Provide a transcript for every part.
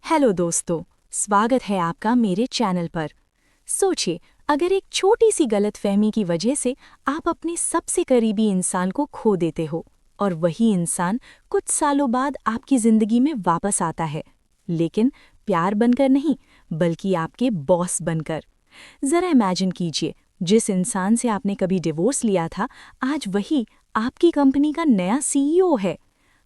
Hello दोस्तों, स्वागत है आपका मेरे चैनल पर। सोचिए, अगर एक छोटी सी गलतफहमी की वजह से आप अपने सबसे करीबी इंसान को खो देते हो और वही इंसान कुछ सालों बाद आपकी जिंदगी में वापस आता है, लेकिन प्यार बनकर नहीं, बल्कि आपके बॉस बनकर। जरा इमेजिन कीजिए, जिस इंसान से आपने कभी डिवोर्स लिया था, आज वही आपकी कंपनी का नया सीईओ है।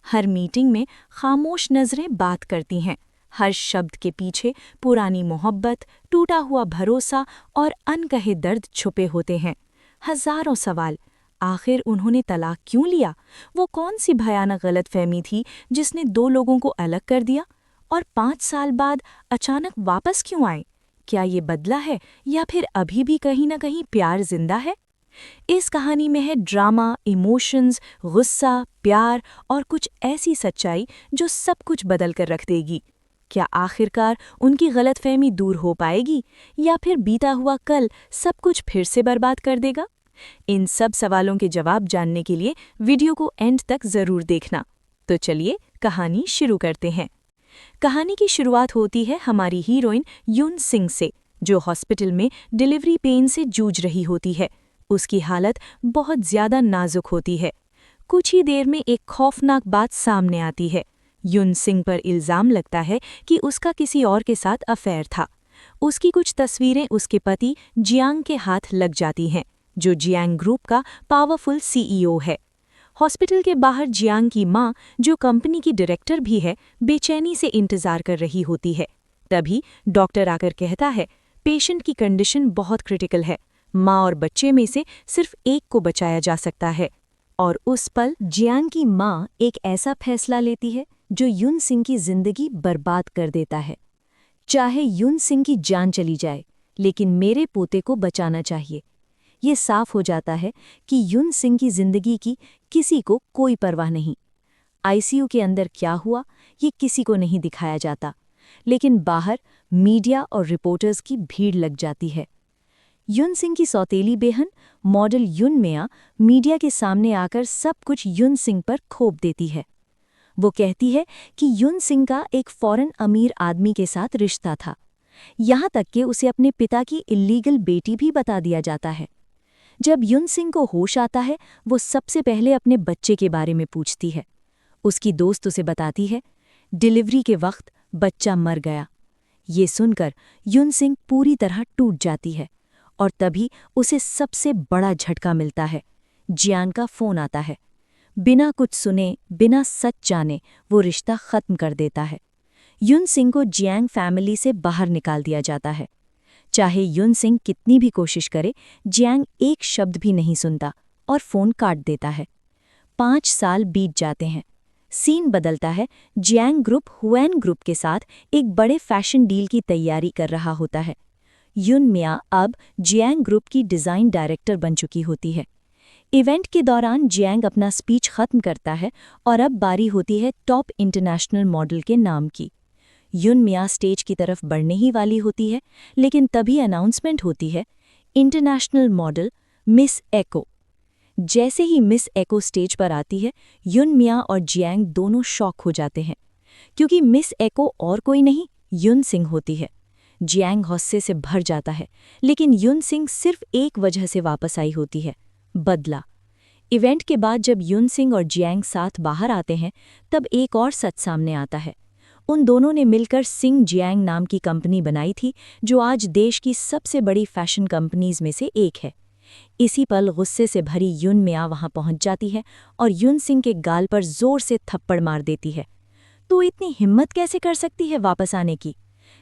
हर मीटिंग में खामोश नजरें बात करती हैं। हर शब्द के पीछे पुरानी मोहब्बत, टूटा हुआ भरोसा और अनकहे दर्द छुपे होते हैं। हजारों सवाल, आखिर उन्होंने तलाक क्यों लिया? वो कौन सी भयानक गलतफहमी थी जिसने दो लोगों को अलग कर दिया? और 5 साल बाद अचानक वापस क्यों आए? क्या ये बदला है या फिर अभी भी कहीं न कहीं प्यार जिंदा है? इस कहानी में है ड्रामा, इमोशंस, गुस्सा, प्यार और कुछ ऐसी सच्चाई जो सब कुछ बदल कर रख देगी। क्या आखिरकार उनकी गलतफहमी दूर हो पाएगी या फिर बीता हुआ कल सब कुछ फिर से बर्बाद कर देगा? इन सब सवालों के जवाब जानने के लिए वीडियो को एंड तक जरूर देखना। तो चलिए कहानी शुरू करते हैं। कहानी की शुरुआत होती है हमारी हीरोइन युन सिंह से, जो हॉस्पिटल में डिलीवरी पेन से जूझ रही होती है। उसकी हालत बहुत ज्यादा नाजुक होती है। कुछ ही देर में एक खौफनाक बात सामने आती है। युन सिंह पर इल्जाम लगता है कि उसका किसी और के साथ अफेयर था। उसकी कुछ तस्वीरें उसके पति जियांग के हाथ लग जाती हैं, जो जियांग ग्रुप का पावरफुल सीईओ है। हॉस्पिटल के बाहर जियांग की मां, जो कंपनी की डायरेक्टर भी है, बेचैनी से इंतजार कर रही होती है। तभी डॉक्टर आकर कहता है, पेशेंट की कंडीशन बहुत क्रिटिकल है। मां और बच्चे में से सिर्फ एक को बचाया जा सकता है। और उस पल जियांग की मां एक ऐसा फैसला लेती है जो युन सिंह की जिंदगी बर्बाद कर देता है। चाहे युन सिंह की जान चली जाए, लेकिन मेरे पोते को बचाना चाहिए। ये साफ हो जाता है कि युन सिंह की जिंदगी की किसी को कोई परवाह नहीं। आईसीयू के अंदर क्या हुआ, ये किसी को नहीं दिखाया जाता, लेकिन बाहर मीडिया और रिपोर्टर्स की भीड़ लग जाती है। युन सिंह की सौतेली बेहन मॉडल युन मिया मीडिया के सामने आकर सब कुछ युन सिंह पर थोप देती है। वो कहती है कि युन सिंह का एक फॉरेन अमीर आदमी के साथ रिश्ता था। यहाँ तक कि उसे अपने पिता की इल्लीगल बेटी भी बता दिया जाता है। जब युन सिंह को होश आता है, वो सबसे पहले अपने बच्चे के बारे में पूछती है। उसकी दोस्त उसे बताती है, डिलीवरी के वक्त बच्चा मर गया। ये सुनकर युन सिंह पूरी तरह टूट जाती है और तभी उसे सबसे बड़ा झटका मिलता है। जियांग का फोन आता है। बिना कुछ सुने, बिना सच जाने वो रिश्ता खत्म कर देता है। युन सिंह को जियांग फैमिली से बाहर निकाल दिया जाता है। चाहे युन सिंह कितनी भी कोशिश करे, जियांग एक शब्द भी नहीं सुनता और फोन काट देता है। 5 साल बीत जाते हैं। सीन बदलता है। जियांग ग्रुप हुएन ग्रुप के साथ एक बड़े फैशन डील की तैयारी कर रहा होता है। युन मिया अब जियांग ग्रुप की डिज़ाइन डायरेक्टर बन चुकी होती है। इवेंट के दौरान जियांग अपना स्पीच खत्म करता है और अब बारी होती है टॉप इंटरनेशनल मॉडल के नाम की। युन मिया स्टेज की तरफ बढ़ने ही वाली होती है, लेकिन तभी अनाउंसमेंट होती है, इंटरनेशनल मॉडल मिस एको। जैसे ही मिस एको स्टेज पर आती है, युन मिया और जियांग दोनों शॉक हो जाते हैं, क्योंकि मिस एको और कोई नहीं, युन सिंह होती है। जियांग गुस्से से भर जाता है, लेकिन युन सिंह सिर्फ एक वजह से वापस आई होती है, बदला। इवेंट के बाद जब युन सिंह और जियांग साथ बाहर आते हैं, तब एक और सच सामने आता है। उन दोनों ने मिलकर सिंह जियांग नाम की कंपनी बनाई थी, जो आज देश की सबसे बड़ी फैशन कंपनीज में से एक है। इसी पल गुस्से से भरी युन मिया वहां पहुंच जाती है और युन सिंह के गाल पर जोर से थप्पड़ मार देती है। तो इतनी हिम्मत कैसे कर सकती है वापस आने की?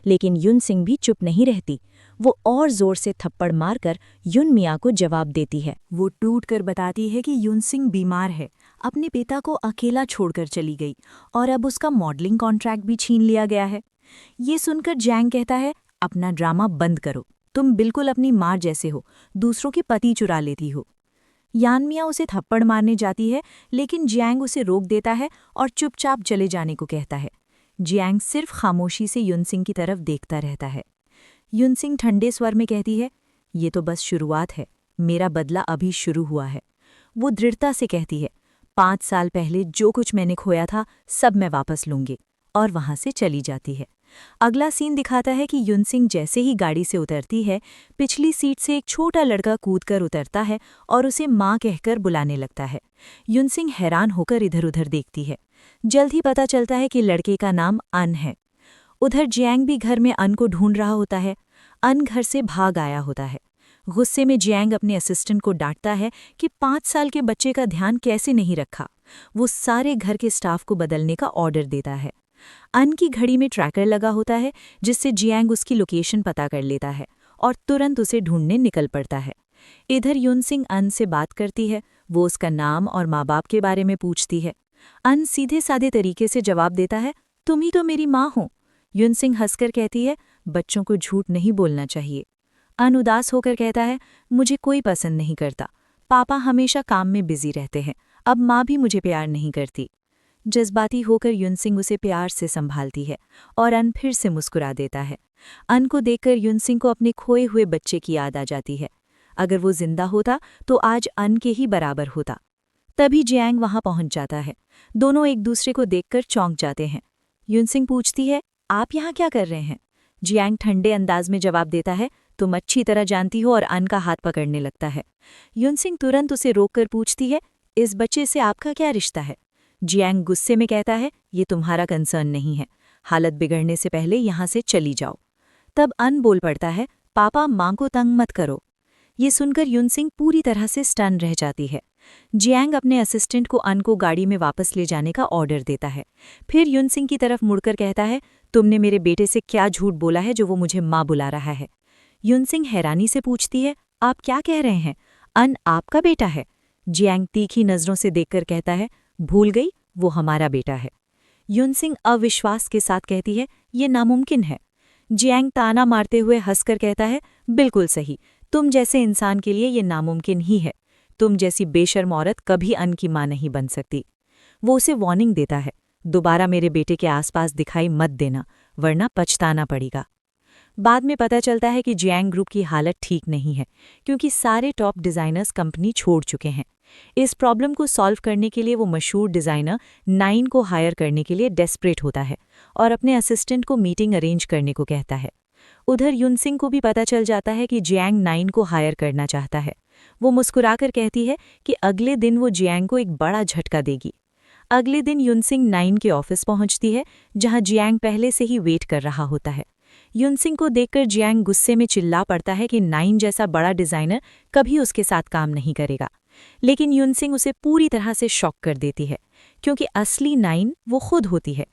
लेकिन युन सिंह भी चुप नहीं रहती। वो और जोर से थप्पड़ मारकर युन मिया को जवाब देती है। वो टूट कर बताती है कि युन सिंह बीमार है, अपने पिता को अकेला छोड़कर चली गई और अब उसका मॉडलिंग कॉन्ट्रैक्ट भी छीन लिया गया है। ये सुनकर जियांग कहता है, अपना ड्रामा बंद करो, तुम बिल्कुल अपनी माँ जैसे हो, दूसरों के पति चुरा लेती हो। यान मिया उसे थप्पड़ मारने जाती है, लेकिन जियांग उसे रोक देता है और चुपचाप चले जाने को कहता है। जियांग सिर्फ खामोशी से युन सिंह की तरफ देखता रहता है। युन सिंह ठंडे स्वर में कहती है, ये तो बस शुरुआत है, मेरा बदला अभी शुरू हुआ है। वो दृढ़ता से कहती है, 5 साल पहले जो कुछ मैंने खोया था सब मैं वापस लूंगी, और वहां से चली जाती है। अगला सीन दिखाता है कि युनसिंग जैसे ही गाड़ी से उतरती है, पिछली सीट से एक छोटा लड़का कूदकर उतरता है और उसे माँ कहकर बुलाने लगता है। युनसिंग हैरान होकर इधर-उधर देखती है। जल्द ही पता चलता है कि लड़के का नाम अन है। उधर जियांग भी घर में अन को ढूंढ रहा होता है। अन घर से भाग आया होता है। गुस्से में जियांग अपने असिस्टेंट को डांटता है कि 5 साल के बच्चे का ध्यान कैसे नहीं रखा। वो सारे घर के स्टाफ को बदलने का ऑर्डर देता है। अन की घड़ी में ट्रैकर लगा होता है, जिससे जियांग उसकी लोकेशन पता कर लेता है और तुरंत उसे ढूंढने निकल पड़ता है। इधर युनसिंग अन से बात करती है। वो उसका नाम और माँ बाप के बारे में पूछती है। अन सीधे साधे तरीके से जवाब देता है, तुम ही तो मेरी माँ हो। युनसिंग हंसकर कहती है, बच्चों को झूठ नहीं बोलना चाहिए। अन उदास होकर कहता है, मुझे कोई पसंद नहीं करता। पापा हमेशा काम में बिजी रहते हैं। अब माँ भी मुझे प्यार नहीं करती। जज्बाती होकर युनसिंग उसे प्यार से संभालती है और अन फिर से मुस्कुरा देता है। अन को देखकर युनसिंग को अपने खोए हुए बच्चे की याद आ जाती है। अगर वो जिंदा होता तो आज अन के ही बराबर होता। तभी जियांग वहां पहुंच जाता है। दोनों एक दूसरे को देखकर चौंक जाते हैं। युनसिंग पूछती है, आप यहाँ क्या कर रहे हैं? जियांग ठंडे अंदाज में जवाब देता है, तुम अच्छी तरह जानती हो, और अन का हाथ पकड़ने लगता है। युनसिंग तुरंत उसे रोककर पूछती है, इस बच्चे से आपका क्या रिश्ता है? जियांग गुस्से में कहता है, ये तुम्हारा कंसर्न नहीं है। हालत बिगड़ने से पहले यहाँ से चली जाओ। तब अन बोल पड़ता है, पापा माँ को तंग मत करो। ये सुनकर युनसिंग पूरी तरह से स्टन रह जाती है। जियांग अपने असिस्टेंट को अन को गाड़ी में वापस ले जाने का ऑर्डर देता है। फिर युनसिंग की तरफ मुड़कर कहता है, तुमने मेरे बेटे से क्या झूठ बोला है जो वो मुझे माँ बुला रहा है? युनसिंग हैरानी से पूछती है, आप क्या कह रहे हैं? अन आपका बेटा है? जियांग तीखी नज़रों से देखकर कहता है, भूल गई, वो हमारा बेटा है। युनसिंग अविश्वास के साथ कहती है, ये नामुमकिन है। जियांग ताना मारते हुए हंसकर कहता है, बिल्कुल सही, तुम जैसे इंसान के लिए ये नामुमकिन ही है। तुम जैसी बेशर्म औरत कभी अन की माँ नहीं बन सकती। वो उसे वार्निंग देता है, दोबारा मेरे बेटे के आसपास दिखाई मत देना, वरना पछताना पड़ेगा। बाद में पता चलता है कि जियांग ग्रुप की हालत ठीक नहीं है, क्योंकि सारे टॉप डिज़ाइनर्स कंपनी छोड़ चुके हैं। इस प्रॉब्लम को सॉल्व करने के लिए वो मशहूर डिज़ाइनर नाइन को हायर करने के लिए डेस्परेट होता है और अपने असिस्टेंट को मीटिंग अरेंज करने को कहता है। उधर युनसिंग को भी पता चल जाता है कि जियांग नाइन को हायर करना चाहता है। वो मुस्कुराकर कहती है कि अगले दिन वो जियांग को एक बड़ा झटका देगी। अगले दिन युनसिंग नाइन के ऑफिस पहुंचती है, जहां जियांग पहले से ही वेट कर रहा होता है। युनसिंग को देखकर जियांग गुस्से में चिल्ला पड़ता है कि नाइन जैसा बड़ा डिज़ाइनर कभी उसके साथ काम नहीं करेगा। लेकिन युनसिंग उसे पूरी तरह से शॉक कर देती है, क्योंकि असली नाइन वो खुद होती है।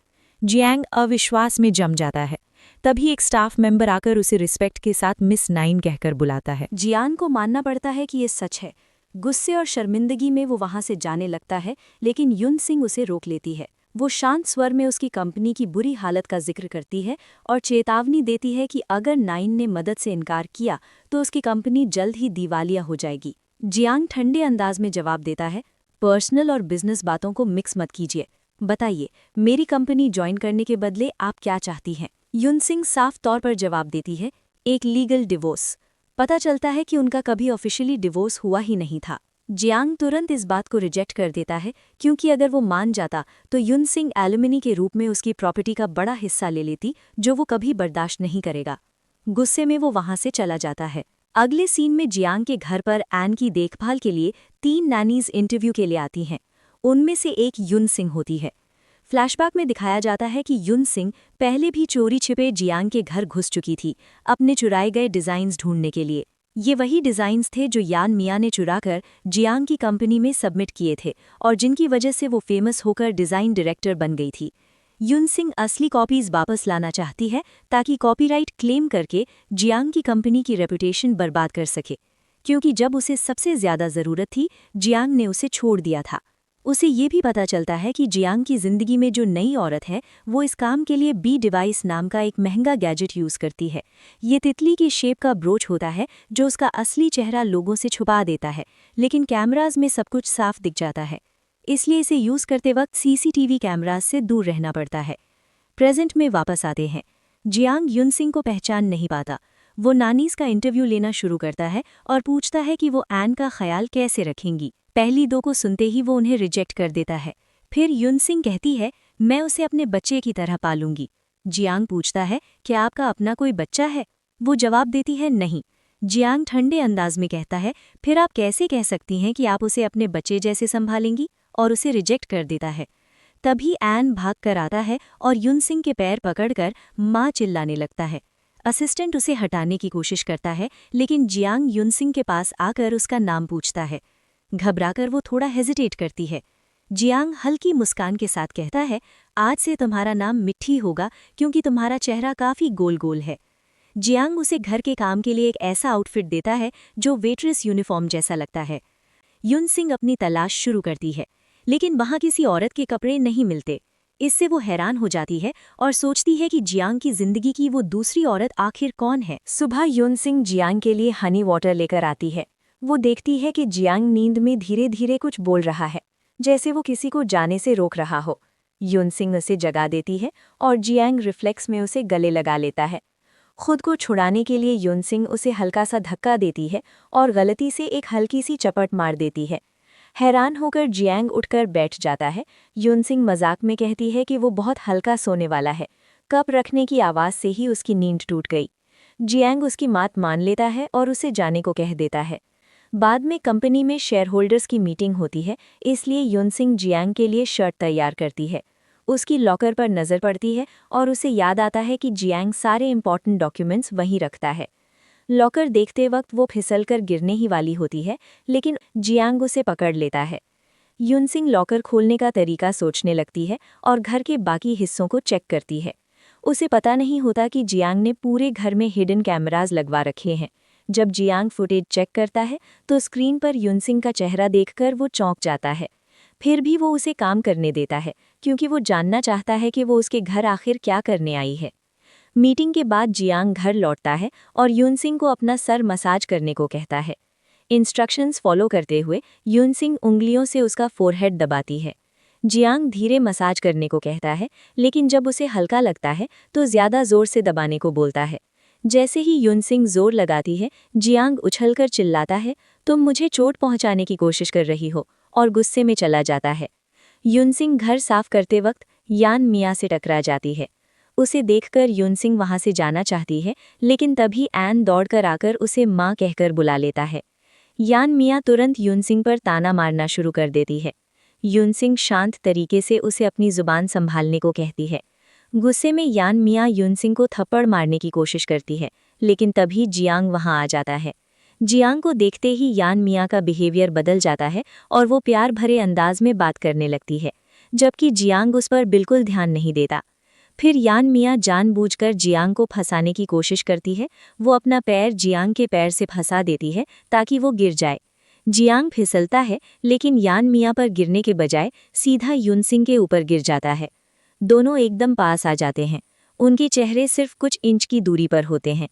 जियांग अविश्वास में जम जाता है। तभी एक स्टाफ मेंबर आकर उसे रिस्पेक्ट के साथ मिस नाइन कहकर बुलाता है। जियांग को मानना पड़ता है कि ये सच है। गुस्से और शर्मिंदगी में वो वहां से जाने लगता है, लेकिन युनसिंग उसे रोक लेती है। वो शांत स्वर में उसकी कंपनी की बुरी हालत का जिक्र करती है और चेतावनी देती है कि अगर नाइन ने मदद से इनकार किया तो उसकी कंपनी जल्द ही दिवालिया हो जाएगी। जियांग ठंडे अंदाज में जवाब देता है, पर्सनल और बिजनेस बातों को मिक्स मत कीजिए। बताइए, मेरी कंपनी ज्वाइन करने के बदले आप क्या चाहती हैं? युनसिंग साफ तौर पर जवाब देती है, एक लीगल डिवोर्स। पता चलता है कि उनका कभी ऑफिशियली डिवोर्स हुआ ही नहीं था। जियांग तुरंत इस बात को रिजेक्ट कर देता है, क्योंकि अगर वो मान जाता तो युनसिंग एलुमनी के रूप में उसकी प्रॉपर्टी का बड़ा हिस्सा ले लेती, जो वो कभी बर्दाश्त नहीं करेगा। गुस्से में वो वहां से चला जाता है। अगले सीन में जियांग के घर पर एन की देखभाल के लिए 3 नैनीज इंटरव्यू के लिए आती हैं। उनमें से एक युनसिंग होती है। फ्लैशबैक में दिखाया जाता है कि युनसिंग पहले भी चोरी छिपे जियांग के घर घुस चुकी थी, अपने चुराए गए डिज़ाइन्स ढूंढने के लिए। ये वही डिज़ाइन्स थे जो यान मियाँ ने चुराकर जियांग की कंपनी में सबमिट किए थे और जिनकी वजह से वो फेमस होकर डिज़ाइन डायरेक्टर बन गई थी। युनसिंग असली कॉपीज़ वापस लाना चाहती है ताकि कॉपीराइट क्लेम करके जियांग की कंपनी की रेपुटेशन बर्बाद कर सके, क्योंकि जब उसे सबसे ज़्यादा ज़रूरत थी जियांग ने उसे छोड़ दिया था। उसे ये भी पता चलता है कि जियांग की ज़िंदगी में जो नई औरत है वो इस काम के लिए बी डिवाइस नाम का एक महंगा गैजेट यूज़ करती है। ये तितली की शेप का ब्रोच होता है जो उसका असली चेहरा लोगों से छुपा देता है, लेकिन कैमराज में सब कुछ साफ दिख जाता है। इसलिए इसे यूज़ करते वक्त सीसीटीवी कैमराज से दूर रहना पड़ता है। प्रेजेंट में वापस आते हैं। जियांग युनसिंग को पहचान नहीं पाता। वो नानीज का इंटरव्यू लेना शुरू करता है और पूछता है कि वो एन का ख्याल कैसे रखेंगी। पहली 2 को सुनते ही वो उन्हें रिजेक्ट कर देता है। फिर युनसिंग कहती है, मैं उसे अपने बच्चे की तरह पालूंगी। जियांग पूछता है, क्या आपका अपना कोई बच्चा है? वो जवाब देती है, नहीं। जियांग ठंडे अंदाज में कहता है, फिर आप कैसे कह सकती हैं कि आप उसे अपने बच्चे जैसे संभालेंगी? और उसे रिजेक्ट कर देता है। तभी एन भाग कर आता है और युनसिंग के पैर पकड़कर माँ चिल्लाने लगता है। असिस्टेंट उसे हटाने की कोशिश करता है, लेकिन जियांग युनसिंग के पास आकर उसका नाम पूछता है। घबराकर वो थोड़ा हेजिटेट करती है। जियांग हल्की मुस्कान के साथ कहता है, आज से तुम्हारा नाम मिट्टी होगा क्योंकि तुम्हारा चेहरा काफी गोल गोल है। जियांग उसे घर के काम के लिए एक ऐसा आउटफिट देता है जो वेट्रेस यूनिफॉर्म जैसा लगता है। युनसिंग अपनी तलाश शुरू करती है, लेकिन वहाँ किसी औरत के कपड़े नहीं मिलते। इससे वो हैरान हो जाती है और सोचती है कि जियांग की जिंदगी की वो दूसरी औरत आखिर कौन है। सुबह युनसिंग जियांग के लिए हनी वाटर लेकर आती है। वो देखती है कि जियांग नींद में धीरे धीरे कुछ बोल रहा है, जैसे वो किसी को जाने से रोक रहा हो। युनसिंग उसे जगा देती है और जियांग रिफ्लेक्स में उसे गले लगा लेता है। खुद को छुड़ाने के लिए युनसिंग उसे हल्का सा धक्का देती है और गलती से एक हल्की सी चपट मार देती है। हैरान होकर जियांग उठकर बैठ जाता है। युनसिंग मजाक में कहती है कि वो बहुत हल्का सोने वाला है। कप रखने की आवाज़ से ही उसकी नींद टूट गई। जियांग उसकी बात मान लेता है और उसे जाने को कह देता है। बाद में कंपनी में शेयर होल्डर्स की मीटिंग होती है, इसलिए युनसिंग जियांग के लिए शर्ट तैयार करती है। उसकी लॉकर पर नज़र पड़ती है और उसे याद आता है कि जियांग सारे इंपॉर्टेंट डॉक्यूमेंट्स वहीं रखता है। लॉकर देखते वक्त वो फिसलकर गिरने ही वाली होती है, लेकिन जियांग उसे पकड़ लेता है। युनसिंग लॉकर खोलने का तरीका सोचने लगती है और घर के बाकी हिस्सों को चेक करती है। उसे पता नहीं होता कि जियांग ने पूरे घर में हिडन कैमराज लगवा रखे हैं। जब जियांग फुटेज चेक करता है तो स्क्रीन पर युनसिंग का चेहरा देखकर वो चौंक जाता है। फिर भी वो उसे काम करने देता है, क्योंकि वो जानना चाहता है कि वो उसके घर आखिर क्या करने आई है। मीटिंग के बाद जियांग घर लौटता है और युनसिंग को अपना सर मसाज करने को कहता है। इंस्ट्रक्शंस फॉलो करते हुए युनसिंग उंगलियों से उसका फोरहेड दबाती है। जियांग धीरे मसाज करने को कहता है, लेकिन जब उसे हल्का लगता है तो ज़्यादा जोर से दबाने को बोलता है। जैसे ही युनसिंग जोर लगाती है, जियांग उछलकर चिल्लाता है, तुम मुझे चोट पहुंचाने की कोशिश कर रही हो, और गुस्से में चला जाता है। युनसिंग घर साफ करते वक्त यान मिया से टकरा जाती है। उसे देखकर युनसिंग वहां से जाना चाहती है, लेकिन तभी एन दौड़कर आकर उसे माँ कहकर बुला लेता है। यान मिया तुरंत युनसिंग पर ताना मारना शुरू कर देती है। युनसिंग शांत तरीके से उसे अपनी जुबान संभालने को कहती है। गुस्से में यान मिया युनसिंग को थप्पड़ मारने की कोशिश करती है, लेकिन तभी जियांग वहां आ जाता है। जियांग को देखते ही यान मिया का बिहेवियर बदल जाता है और वो प्यार भरे अंदाज में बात करने लगती है, जबकि जियांग उस पर बिल्कुल ध्यान नहीं देता। फिर यान मिया जानबूझकर जियांग को फंसाने की कोशिश करती है। वो अपना पैर जियांग के पैर से फंसा देती है ताकि वो गिर जाए। जियांग फिसलता है, लेकिन यान मिया पर गिरने के बजाय सीधा युनसिंग के ऊपर गिर जाता है। दोनों एकदम पास आ जाते हैं। उनके चेहरे सिर्फ कुछ इंच की दूरी पर होते हैं।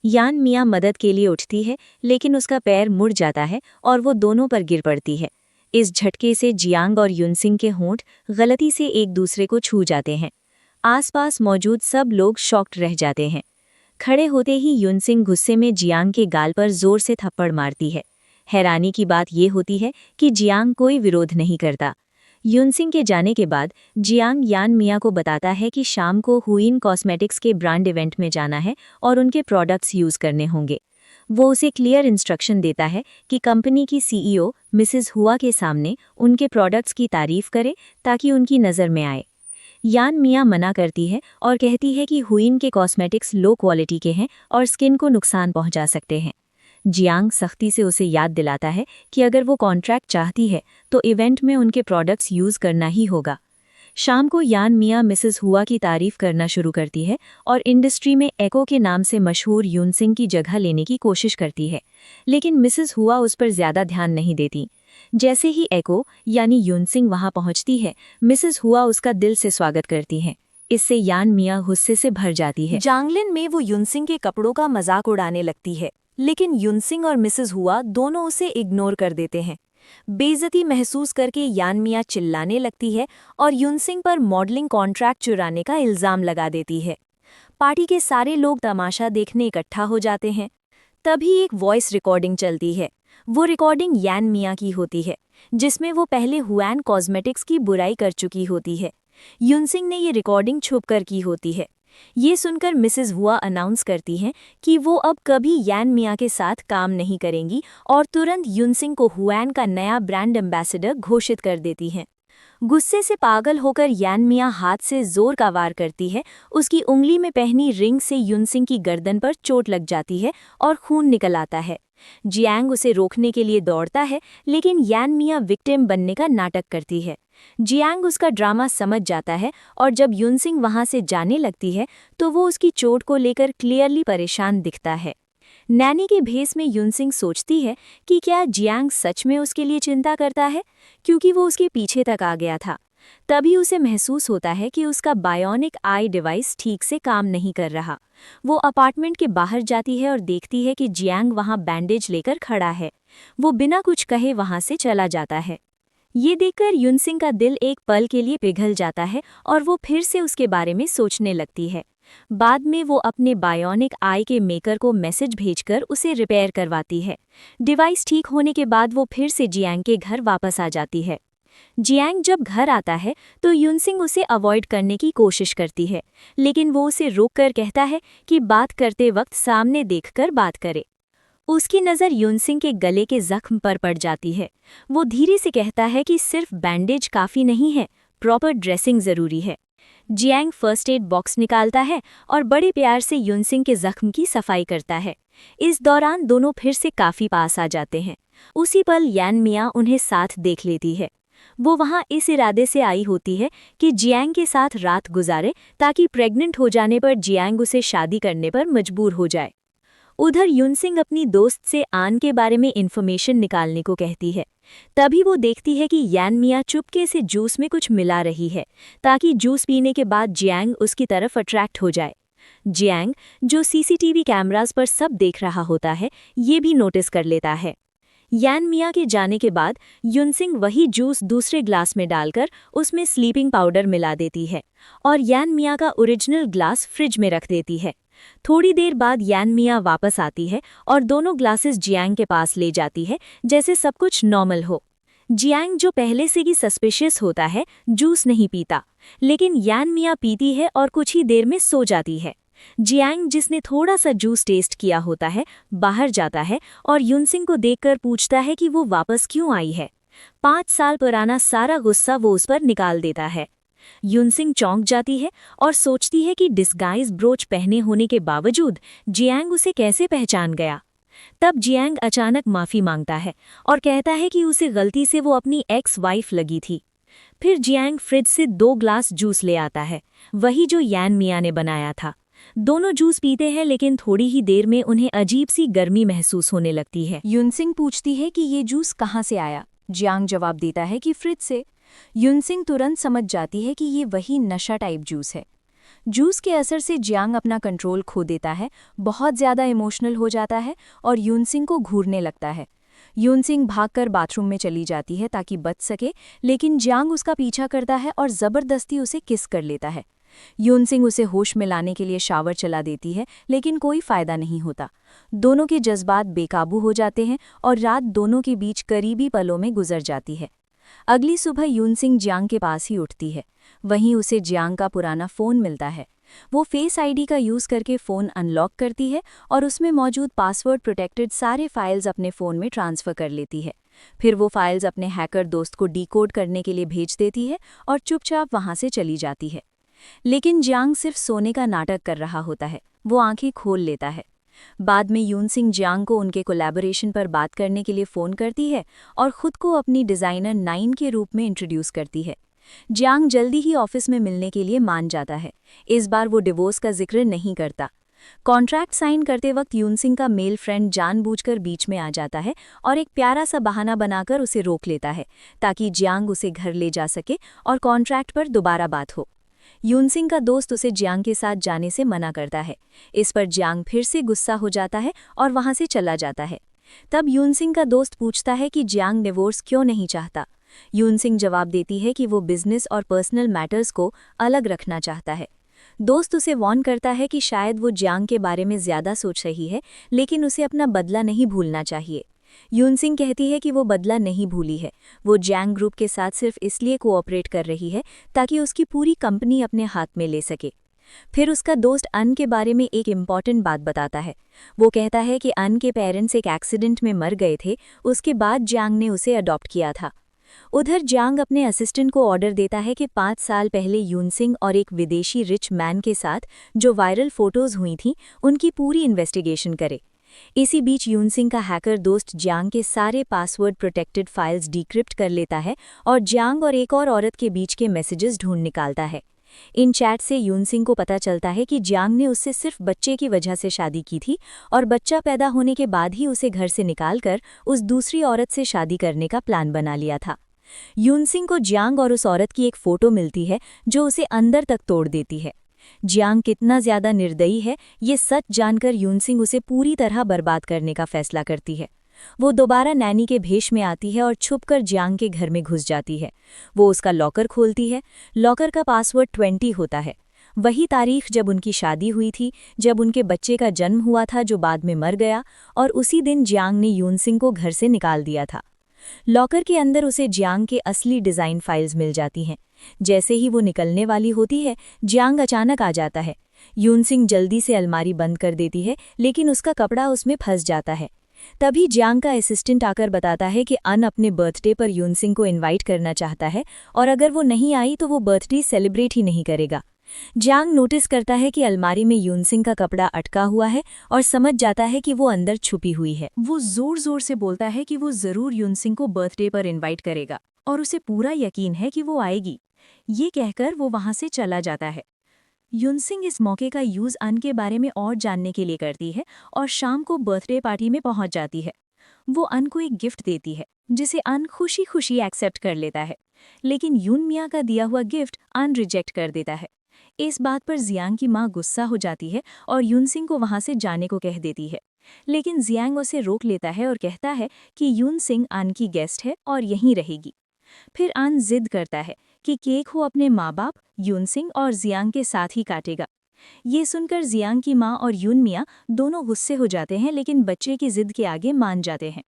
यान मिया मदद के लिए उठती है, लेकिन उसका पैर मुड़ जाता है और वो दोनों पर गिर पड़ती है। इस झटके से जियांग और युनसिंग के होंठ गलती से एक दूसरे को छू जाते हैं। आसपास मौजूद सब लोग शॉक्ड रह जाते हैं। खड़े होते ही युनसिंग गुस्से में जियांग के गाल पर जोर से थप्पड़ मारती है। हैरानी की बात ये होती है कि जियांग कोई विरोध नहीं करता। युनसिंग के जाने के बाद जियांग यान मिया को बताता है कि शाम को हुइन कॉस्मेटिक्स के ब्रांड इवेंट में जाना है और उनके प्रोडक्ट्स यूज़ करने होंगे। वो उसे क्लियर इंस्ट्रक्शन देता है कि कंपनी की सीईओ मिसेस हुआ के सामने उनके प्रोडक्ट्स की तारीफ करे ताकि उनकी नज़र में आए। यान मिया मना करती है और कहती है कि हुइन के कॉस्मेटिक्स लो क्वालिटी के हैं और स्किन को नुकसान पहुंचा सकते हैं। जियांग सख्ती से उसे याद दिलाता है कि अगर वो कॉन्ट्रैक्ट चाहती है तो इवेंट में उनके प्रोडक्ट्स यूज़ करना ही होगा। शाम को यान मिया मिसेस हुआ की तारीफ करना शुरू करती है और इंडस्ट्री में एको के नाम से मशहूर युनसिंग की जगह लेने की कोशिश करती है, लेकिन मिसेस हुआ उस पर ज़्यादा ध्यान नहीं देती। जैसे ही एको यानी युनसिंग वहां पहुंचती है, मिसेस हुआ उसका दिल से स्वागत करती हैं। इससे यान मिया गुस्से से भर जाती है। जांगलिन में वो युनसिंग के कपड़ों का मजाक उड़ाने लगती है, लेकिन युनसिंग और मिसेस हुआ दोनों उसे इग्नोर कर देते हैं। बेइज्जती महसूस करके यान मिया चिल्लाने लगती है और युनसिंग पर मॉडलिंग कॉन्ट्रैक्ट चुराने का इल्ज़ाम लगा देती है। पार्टी के सारे लोग तमाशा देखने इकट्ठा हो जाते हैं। तभी एक वॉइस रिकॉर्डिंग चलती है। वो रिकॉर्डिंग यान मिया की होती है, जिसमें वो पहले हुआन कॉस्मेटिक्स की बुराई कर चुकी होती है। युनसिंग ने ये रिकॉर्डिंग छुपकर की होती है। ये सुनकर मिसेस हुआ अनाउंस करती हैं कि वो अब कभी यान मिया के साथ काम नहीं करेंगी और तुरंत युनसिंग को हुआन का नया ब्रांड एम्बेसडर घोषित कर देती हैं। गुस्से से पागल होकर यान मिया हाथ से जोर का वार करती है। उसकी उंगली में पहनी रिंग से युनसिंग की गर्दन पर चोट लग जाती है और खून निकल आता है। जियांग उसे रोकने के लिए दौड़ता है, लेकिन यान मिया विक्टिम बनने का नाटक करती है। जियांग उसका ड्रामा समझ जाता है और जब युनसिंग वहां से जाने लगती है तो वो उसकी चोट को लेकर क्लियरली परेशान दिखता है। नैनी के भेस में युनसिंग सोचती है कि क्या जियांग सच में उसके लिए चिंता करता है, क्योंकि वो उसके पीछे तक आ गया था। तभी उसे महसूस होता है कि उसका बायोनिक आई डिवाइस ठीक से काम नहीं कर रहा। वो अपार्टमेंट के बाहर जाती है और देखती है कि जियांग वहां बैंडेज लेकर खड़ा है। वो बिना कुछ कहे वहां से चला जाता है। ये देखकर युनसिंग का दिल एक पल के लिए पिघल जाता है और वो फिर से उसके बारे में सोचने लगती है। बाद में वो अपने बायोनिक आई के मेकर को मैसेज भेजकर उसे रिपेयर करवाती है। डिवाइस ठीक होने के बाद वो फिर से जियांग के घर वापस आ जाती है। जियांग जब घर आता है तो युनसिंग उसे अवॉइड करने की कोशिश करती है, लेकिन वो उसे रोककर कहता है कि बात करते वक्त सामने देखकर बात करे। उसकी नज़र युनसिंग के गले के जख्म पर पड़ जाती है। वो धीरे से कहता है कि सिर्फ बैंडेज काफ़ी नहीं है, प्रॉपर ड्रेसिंग ज़रूरी है। जियांग फर्स्ट एड बॉक्स निकालता है और बड़े प्यार से युनसिंग के जख्म की सफाई करता है। इस दौरान दोनों फिर से काफ़ी पास आ जाते हैं। उसी पल यान मिया उन्हें साथ देख लेती है। वो वहाँ इस इरादे से आई होती है कि जियांग के साथ रात गुजारे ताकि प्रेग्नेंट हो जाने पर जियांग उसे शादी करने पर मजबूर हो जाए। उधर युनसिंग अपनी दोस्त से आन के बारे में इन्फॉर्मेशन निकालने को कहती है। तभी वो देखती है कि यान मिया चुपके से जूस में कुछ मिला रही है, ताकि जूस पीने के बाद जियांग उसकी तरफ अट्रैक्ट हो जाए। जियांग, जो सीसीटीवी कैमरास पर सब देख रहा होता है, ये भी नोटिस कर लेता है। यान मिया के जाने के बाद युनसिंग वही जूस दूसरे ग्लास में डालकर उसमें स्लीपिंग पाउडर मिला देती है और यान मिया का ओरिजिनल ग्लास फ्रिज में रख देती है। थोड़ी देर बाद यान मिया वापस आती है और दोनों ग्लासेस जियांग के पास ले जाती है, जैसे सब कुछ नॉर्मल हो। जियांग, जो पहले से ही सस्पिशियस होता है, जूस नहीं पीता, लेकिन यान मिया पीती है और कुछ ही देर में सो जाती है। जियांग, जिसने थोड़ा सा जूस टेस्ट किया होता है, बाहर जाता है और युनसिंग को देखकर पूछता है कि वो वापस क्यों आई है। 5 साल पुराना सारा गुस्सा वो उस पर निकाल देता है। युनसिंग चौंक जाती है और सोचती है कि डिस्गाइज ब्रोच पहने होने के बावजूद जियांग उसे कैसे पहचान गया। तब जियांग अचानक माफ़ी मांगता है और कहता है कि उसे गलती से वो अपनी एक्स वाइफ लगी थी। फिर जियांग फ्रिज से 2 ग्लास जूस ले आता है, वही जो यान मिया ने बनाया था। दोनों जूस पीते हैं, लेकिन थोड़ी ही देर में उन्हें अजीब सी गर्मी महसूस होने लगती है। युनसिंग पूछती है कि ये जूस कहाँ से आया। जियांग जवाब देता है कि फ्रिज से। युनसिंग तुरंत समझ जाती है कि ये वही नशा टाइप जूस है। जूस के असर से जियांग अपना कंट्रोल खो देता है, बहुत ज़्यादा इमोशनल हो जाता है और युनसिंग को घूरने लगता है। युनसिंग भागकर बाथरूम में चली जाती है ताकि बच सके, लेकिन जियांग उसका पीछा करता है और ज़बरदस्ती उसे किस कर लेता है। युनसिंग उसे होश में लाने के लिए शावर चला देती है, लेकिन कोई फ़ायदा नहीं होता। दोनों के जज्बात बेकाबू हो जाते हैं और रात दोनों के बीच करीबी पलों में गुजर जाती है। अगली सुबह युनसिंग जियांग के पास ही उठती है। वहीं उसे जियांग का पुराना फ़ोन मिलता है। वो फेस आईडी का यूज़ करके फ़ोन अनलॉक करती है और उसमें मौजूद पासवर्ड प्रोटेक्टेड सारे फाइल्स अपने फ़ोन में ट्रांसफ़र कर लेती है। फिर वो फाइल्स अपने हैकर दोस्त को डिकोड करने के लिए भेज देती है और चुपचाप वहाँ से चली जाती है। लेकिन जियांग सिर्फ सोने का नाटक कर रहा होता है। वो आंखें खोल लेता है। बाद में युनसिंग जियांग को उनके कोलैबोरेशन पर बात करने के लिए फ़ोन करती है और ख़ुद को अपनी डिज़ाइनर 9 के रूप में इंट्रोड्यूस करती है। जियांग जल्दी ही ऑफिस में मिलने के लिए मान जाता है। इस बार वो डिवोर्स का जिक्र नहीं करता। कॉन्ट्रैक्ट साइन करते वक्त युनसिंग का मेल फ्रेंड जानबूझकर बीच में आ जाता है और एक प्यारा सा बहाना बनाकर उसे रोक लेता है, ताकि जियांग उसे घर ले जा सके और कॉन्ट्रैक्ट पर दोबारा बात हो। युनसिंग का दोस्त उसे जियांग के साथ जाने से मना करता है। इस पर जियांग फिर से गुस्सा हो जाता है और वहां से चला जाता है। तब युनसिंग का दोस्त पूछता है कि जियांग डिवोर्स क्यों नहीं चाहता। युनसिंग जवाब देती है कि वो बिजनेस और पर्सनल मैटर्स को अलग रखना चाहता है। दोस्त उसे वार्न करता है कि शायद वो जियांग के बारे में ज़्यादा सोच रही है, लेकिन उसे अपना बदला नहीं भूलना चाहिए। युनसिंग कहती है कि वो बदला नहीं भूली है। वो जियांग ग्रुप के साथ सिर्फ इसलिए कोऑपरेट कर रही है ताकि उसकी पूरी कंपनी अपने हाथ में ले सके। फिर उसका दोस्त अन के बारे में एक इम्पॉर्टेंट बात बताता है। वो कहता है कि अन के पेरेंट्स एक एक्सीडेंट में मर गए थे, उसके बाद जियांग ने उसे अडॉप्ट किया था। उधर जियांग अपने असिस्टेंट को ऑर्डर देता है कि 5 साल पहले यूनसिंग और एक विदेशी रिच मैन के साथ जो वायरल फोटोज हुई थीं, उनकी पूरी इन्वेस्टिगेशन करे। इसी बीच यूनसिंग का हैकर दोस्त जियांग के सारे पासवर्ड प्रोटेक्टेड फाइल्स डिक्रिप्ट कर लेता है और जियांग और एक और औरत के बीच के मैसेजेस ढूंढ निकालता है। इन चैट से यूनसिंग को पता चलता है कि जियांग ने उससे सिर्फ बच्चे की वजह से शादी की थी और बच्चा पैदा होने के बाद ही उसे घर से निकालकर उस दूसरी औरत से शादी करने का प्लान बना लिया था। यूनसिंग को जियांग और उस औरत की एक फोटो मिलती है जो उसे अंदर तक तोड़ देती है। जियांग कितना ज्यादा निर्दयी है, ये सच जानकर यूनसिंग उसे पूरी तरह बर्बाद करने का फैसला करती है। वो दोबारा नैनी के भेष में आती है और छुपकर जियांग के घर में घुस जाती है। वो उसका लॉकर खोलती है। लॉकर का पासवर्ड 20 होता है, वही तारीख जब उनकी शादी हुई थी, जब उनके बच्चे का जन्म हुआ था जो बाद में मर गया, और उसी दिन जियांग ने यूनसिंग को घर से निकाल दिया था। लॉकर के अंदर उसे जियांग के असली डिज़ाइन फाइल्स मिल जाती हैं। जैसे ही वो निकलने वाली होती है, जियांग अचानक आ जाता है। यूनसिंग जल्दी से अलमारी बंद कर देती है, लेकिन उसका कपड़ा उसमें फंस जाता है। तभी जियांग का असिस्टेंट आकर बताता है कि अन अपने बर्थडे पर यूनसिंग को इनवाइट करना चाहता है और अगर वो नहीं आई तो वो बर्थडे सेलिब्रेट ही नहीं करेगा। जियांग नोटिस करता है कि अलमारी में यूनसिंग का कपड़ा अटका हुआ है और समझ जाता है कि वो अंदर छुपी हुई है। वो जोर जोर से बोलता है कि वो जरूर यूनसिंग को बर्थडे पर इनवाइट करेगा और उसे पूरा यकीन है कि वो आएगी। ये कहकर वो वहां से चला जाता है। यूनसिंग इस मौके का यूज अन के बारे में और जानने के लिए करती है और शाम को बर्थडे पार्टी में पहुंच जाती है। वो अन को एक गिफ्ट देती है जिसे अन खुशी खुशी एक्सेप्ट कर लेता है, लेकिन यून मिया का दिया हुआ गिफ्ट अन रिजेक्ट कर देता है। इस बात पर जियांग की मां गुस्सा हो जाती है और यूनसिंग को वहां से जाने को कह देती है, लेकिन जियांग उसे रोक लेता है और कहता है कि यूनसिंग अन की गेस्ट है और यहीं रहेगी। फिर अन जिद करता है कि केक वो अपने माँ बाप यूनसिंग और जियांग के साथ ही काटेगा। ये सुनकर जियांग की माँ और यून मिया दोनों गुस्से हो जाते हैं, लेकिन बच्चे की जिद के आगे मान जाते हैं।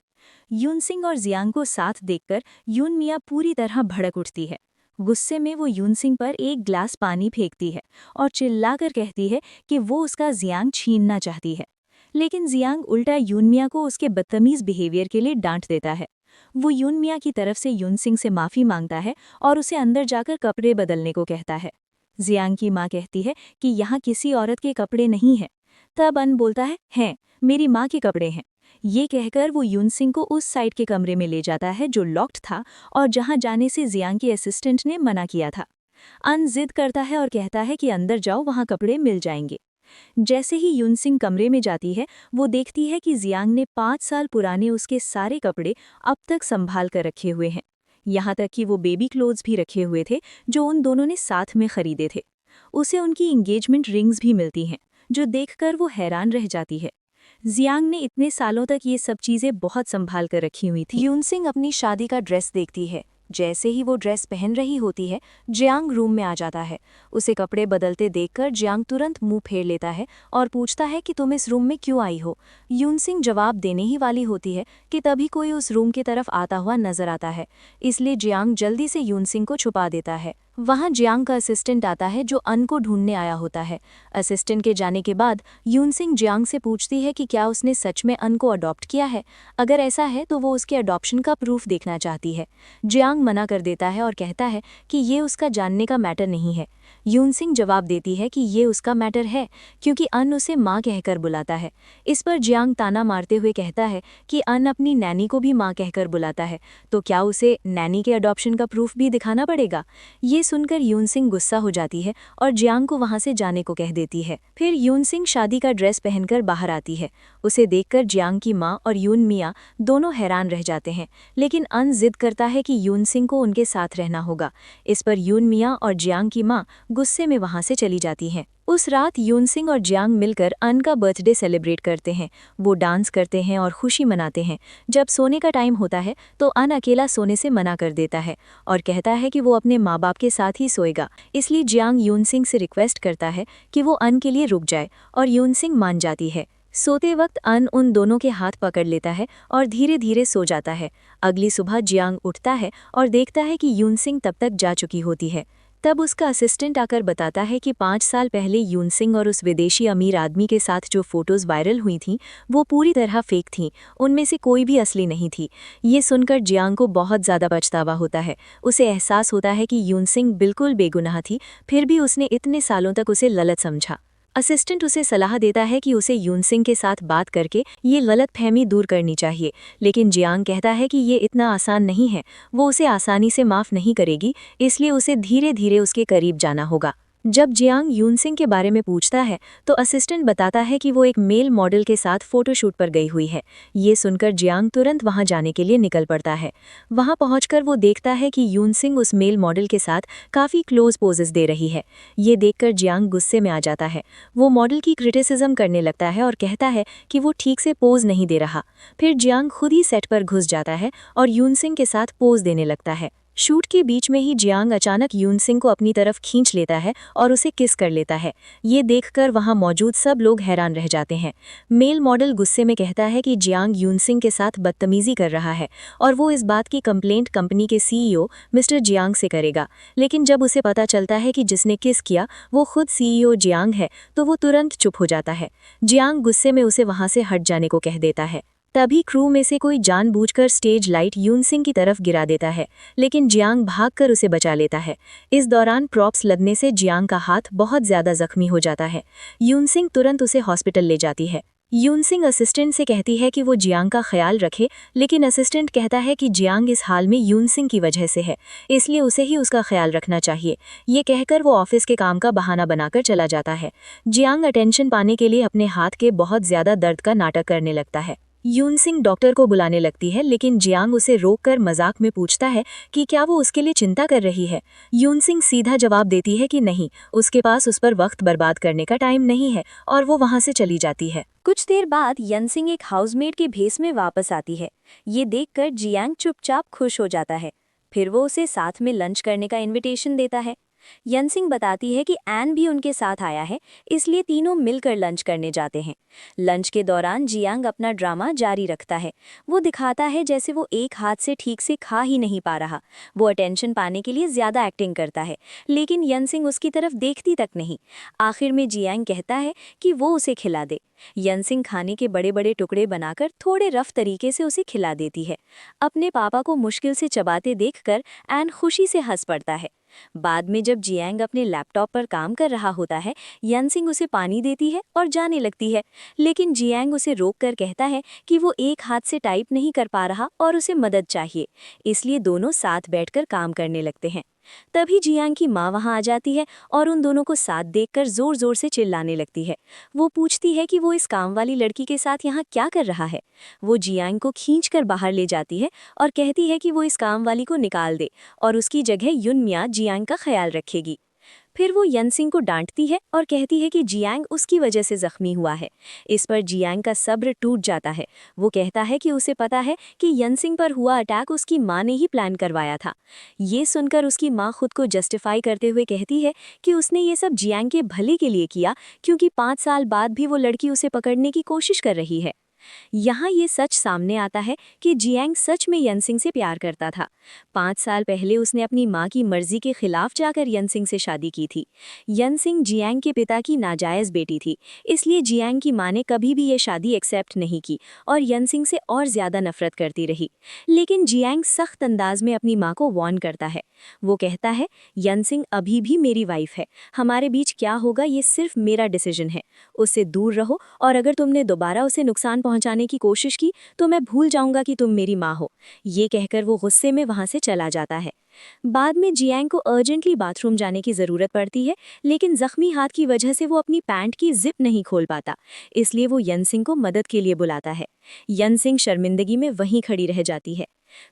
यूनसिंग और जियांग को साथ देखकर यून मिया पूरी तरह भड़क उठती है। गुस्से में वो यूनसिंग पर एक ग्लास पानी फेंकती है और चिल्लाकर कहती है कि वो उसका जियांग छीनना चाहती है, लेकिन जियांग उल्टा यून मिया को उसके बदतमीज बिहेवियर के लिए डांट देता है। वो यून मिया की तरफ से यूनसिंग से माफ़ी मांगता है और उसे अंदर जाकर कपड़े बदलने को कहता है। जियांग की माँ कहती है कि यहाँ किसी औरत के कपड़े नहीं हैं। तब अन बोलता है, हैं, मेरी माँ के कपड़े हैं। ये कहकर वो यूनसिंग को उस साइड के कमरे में ले जाता है जो लॉक्ड था और जहाँ जाने से जियांग के असिस्टेंट ने मना किया था। अन जिद करता है और कहता है कि अंदर जाओ, वहाँ कपड़े मिल जाएंगे। जैसे ही यूनसिंग कमरे में जाती है, वो देखती है कि जियांग ने 5 साल पुराने उसके सारे कपड़े अब तक संभाल कर रखे हुए हैं, यहाँ तक कि वो बेबी क्लोथ्स भी रखे हुए थे जो उन दोनों ने साथ में खरीदे थे। उसे उनकी इंगेजमेंट रिंग्स भी मिलती हैं, जो देखकर वो हैरान रह जाती है। जियांग ने इतने सालों तक ये सब चीज़ें बहुत संभाल कर रखी हुई थी। यूनसिंग अपनी शादी का ड्रेस देखती है। जैसे ही वो ड्रेस पहन रही होती है, जियांग रूम में आ जाता है। उसे कपड़े बदलते देखकर जियांग तुरंत मुंह फेर लेता है और पूछता है कि तुम इस रूम में क्यों आई हो। यूनसिंग जवाब देने ही वाली होती है कि तभी कोई उस रूम की तरफ आता हुआ नजर आता है, इसलिए जियांग जल्दी से यूनसिंग को छुपा देता है। वहाँ जियांग का असिस्टेंट आता है जो अन को ढूंढने आया होता है। असिस्टेंट के जाने के बाद यूनसिंग जियांग से पूछती है कि क्या उसने सच में अन को अडॉप्ट किया है। अगर ऐसा है तो वो उसके अडॉप्शन का प्रूफ देखना चाहती है। जियांग मना कर देता है और कहता है कि ये उसका जानने का मैटर नहीं है। यूनसिंग जवाब देती है कि ये उसका मैटर है, क्योंकि अन उसे माँ कहकर बुलाता है। इस पर जियांग ताना मारते हुए कहता है कि अन अपनी नैनी को भी माँ कहकर बुलाता है, तो क्या उसे नैनी के अडॉप्शन का प्रूफ भी दिखाना पड़ेगा। ये सुनकर यूनसिंग गुस्सा हो जाती है और जियांग को वहां से जाने को कह देती है। फिर यूनसिंग शादी का ड्रेस पहनकर बाहर आती है। उसे देखकर जियांग की माँ और यून मिया दोनों हैरान रह जाते हैं, लेकिन अन जिद करता है कि यूनसिंग को उनके साथ रहना होगा। इस पर यून मिया और जियांग की माँ गुस्से में वहां से चली जाती हैं। उस रात यूनसिंग और जियांग मिलकर अन का बर्थडे सेलिब्रेट करते हैं। वो डांस करते हैं और खुशी मनाते हैं। जब सोने का टाइम होता है तो अन अकेला सोने से मना कर देता है और कहता है कि वो अपने माँ बाप के साथ ही सोएगा। इसलिए जियांग यूनसिंग से रिक्वेस्ट करता है कि वो अन के लिए रुक जाए और यूनसिंग मान जाती है। सोते वक्त अन उन दोनों के हाथ पकड़ लेता है और धीरे धीरे सो जाता है। अगली सुबह जियांग उठता है और देखता है कि यूनसिंग तब तक जा चुकी होती है। तब उसका असिस्टेंट आकर बताता है कि 5 साल पहले यूनसिंग और उस विदेशी अमीर आदमी के साथ जो फोटोज वायरल हुई थीं वो पूरी तरह फेक थीं, उनमें से कोई भी असली नहीं थी। ये सुनकर जियांग को बहुत ज़्यादा पछतावा होता है। उसे एहसास होता है कि यूनसिंग बिल्कुल बेगुनाह थी, फिर भी उसने इतने सालों तक उसे गलत समझा। असिस्टेंट उसे सलाह देता है कि उसे यूनसिंग के साथ बात करके ये गलतफहमी दूर करनी चाहिए, लेकिन जियांग कहता है कि ये इतना आसान नहीं है, वो उसे आसानी से माफ़ नहीं करेगी, इसलिए उसे धीरे धीरे उसके करीब जाना होगा। जब जियांग यूनसिंग के बारे में पूछता है तो असिस्टेंट बताता है कि वो एक मेल मॉडल के साथ फोटोशूट पर गई हुई है। ये सुनकर जियांग तुरंत वहां जाने के लिए निकल पड़ता है। वहां पहुंचकर वो देखता है कि यूनसिंग उस मेल मॉडल के साथ काफ़ी क्लोज पोजेस दे रही है। ये देखकर जियांग गुस्से में आ जाता है। वो मॉडल की क्रिटिसिज्म करने लगता है और कहता है कि वो ठीक से पोज नहीं दे रहा। फिर जियांग खुद ही सेट पर घुस जाता है और यूनसिंग के साथ पोज देने लगता है। शूट के बीच में ही जियांग अचानक यूनसिंग को अपनी तरफ खींच लेता है और उसे किस कर लेता है। ये देखकर वहां मौजूद सब लोग हैरान रह जाते हैं। मेल मॉडल गुस्से में कहता है कि जियांग यूनसिंग के साथ बदतमीजी कर रहा है और वो इस बात की कंप्लेंट कंपनी के सीईओ मिस्टर जियांग से करेगा। लेकिन जब उसे पता चलता है कि जिसने किस किया वो खुद सीईओ जियांग है तो वो तुरंत चुप हो जाता है। जियांग गुस्से में उसे वहां से हट जाने को कह देता है। तभी क्रू में से कोई जानबूझकर स्टेज लाइट यूनसिंग की तरफ गिरा देता है, लेकिन जियांग भागकर उसे बचा लेता है। इस दौरान प्रॉप्स लगने से जियांग का हाथ बहुत ज्यादा जख्मी हो जाता है। यूनसिंग तुरंत उसे हॉस्पिटल ले जाती है। यूनसिंग असिस्टेंट से कहती है कि वो जियांग का ख्याल रखे, लेकिन असिस्टेंट कहता है कि जियांग इस हाल में यूनसिंग की वजह से है, इसलिए उसे ही उसका ख्याल रखना चाहिए। ये कहकर वो ऑफिस के काम का बहाना बनाकर चला जाता है। जियांग अटेंशन पाने के लिए अपने हाथ के बहुत ज्यादा दर्द का नाटक करने लगता है। यूनसिंग डॉक्टर को बुलाने लगती है, लेकिन जियांग उसे रोककर मजाक में पूछता है कि क्या वो उसके लिए चिंता कर रही है। यूनसिंग सीधा जवाब देती है कि नहीं, उसके पास उस पर वक्त बर्बाद करने का टाइम नहीं है और वो वहां से चली जाती है। कुछ देर बाद यनसिंग एक हाउसमेट के भेस में वापस आती है। ये देखकर जियांग चुपचाप खुश हो जाता है। फिर वो उसे साथ में लंच करने का इनविटेशन देता है। यनसिंग बताती है कि एन भी उनके साथ आया है, इसलिए तीनों मिलकर लंच करने जाते हैं। लंच के दौरान जियांग अपना ड्रामा जारी रखता है। वो दिखाता है जैसे वो एक हाथ से ठीक से खा ही नहीं पा रहा। वो अटेंशन पाने के लिए ज्यादा एक्टिंग करता है, लेकिन यनसिंग उसकी तरफ देखती तक नहीं। आखिर में जियांग कहता है कि वो उसे खिला दे। यनसिंग खाने के बड़े बड़े टुकड़े बनाकर थोड़े रफ तरीके से उसे खिला देती है। अपने पापा को मुश्किल से चबाते देखकर एन खुशी से हंस पड़ता है। बाद में जब जियांग अपने लैपटॉप पर काम कर रहा होता है, यनसिंग उसे पानी देती है और जाने लगती है, लेकिन जियांग उसे रोककर कहता है कि वो एक हाथ से टाइप नहीं कर पा रहा और उसे मदद चाहिए, इसलिए दोनों साथ बैठकर काम करने लगते हैं। तभी जियांग की माँ वहां आ जाती है और उन दोनों को साथ देखकर जोर जोर से चिल्लाने लगती है। वो पूछती है कि वो इस काम वाली लड़की के साथ यहाँ क्या कर रहा है। वो जियांग को खींचकर बाहर ले जाती है और कहती है कि वो इस काम वाली को निकाल दे और उसकी जगह युन मियाँ जियांग का ख्याल रखेगी। फिर वो यनसिंग को डांटती है और कहती है कि जियांग उसकी वजह से जख्मी हुआ है। इस पर जियांग का सब्र टूट जाता है। वो कहता है कि उसे पता है कि यनसिंग पर हुआ अटैक उसकी माँ ने ही प्लान करवाया था। ये सुनकर उसकी माँ खुद को जस्टिफाई करते हुए कहती है कि उसने ये सब जियांग के भले के लिए किया, क्योंकि 5 साल बाद भी वो लड़की उसे पकड़ने की कोशिश कर रही है। यहाँ ये सच सामने आता है कि जियांग सच में यनसिंग से प्यार करता था। 5 साल पहले उसने अपनी माँ की मर्जी के खिलाफ जाकर यनसिंग से शादी की थी। यनसिंग जियांग के पिता की नाजायज़ बेटी थी, इसलिए जियांग की माँ ने कभी भी ये शादी एक्सेप्ट नहीं की और यनसिंग से और ज़्यादा नफरत करती रही। लेकिन जियांग सख्त अंदाज में अपनी माँ को वार्न करता है। वो कहता है, यनसिंग अभी भी मेरी वाइफ है, हमारे बीच क्या होगा ये सिर्फ मेरा डिसीजन है। उससे दूर रहो और अगर तुमने दोबारा उसे नुकसान पहुंचाने की कोशिश की तो मैं भूल जाऊंगा कि तुम मेरी माँ हो। ये कहकर वो गुस्से में वहां से चला जाता है। बाद में जियांग को अर्जेंटली बाथरूम जाने की जरूरत पड़ती है, लेकिन जख्मी हाथ की वजह से वो अपनी पैंट की जिप नहीं खोल पाता, इसलिए वो यनसिंग को मदद के लिए बुलाता है। यनसिंग शर्मिंदगी में वहीं खड़ी रह जाती है।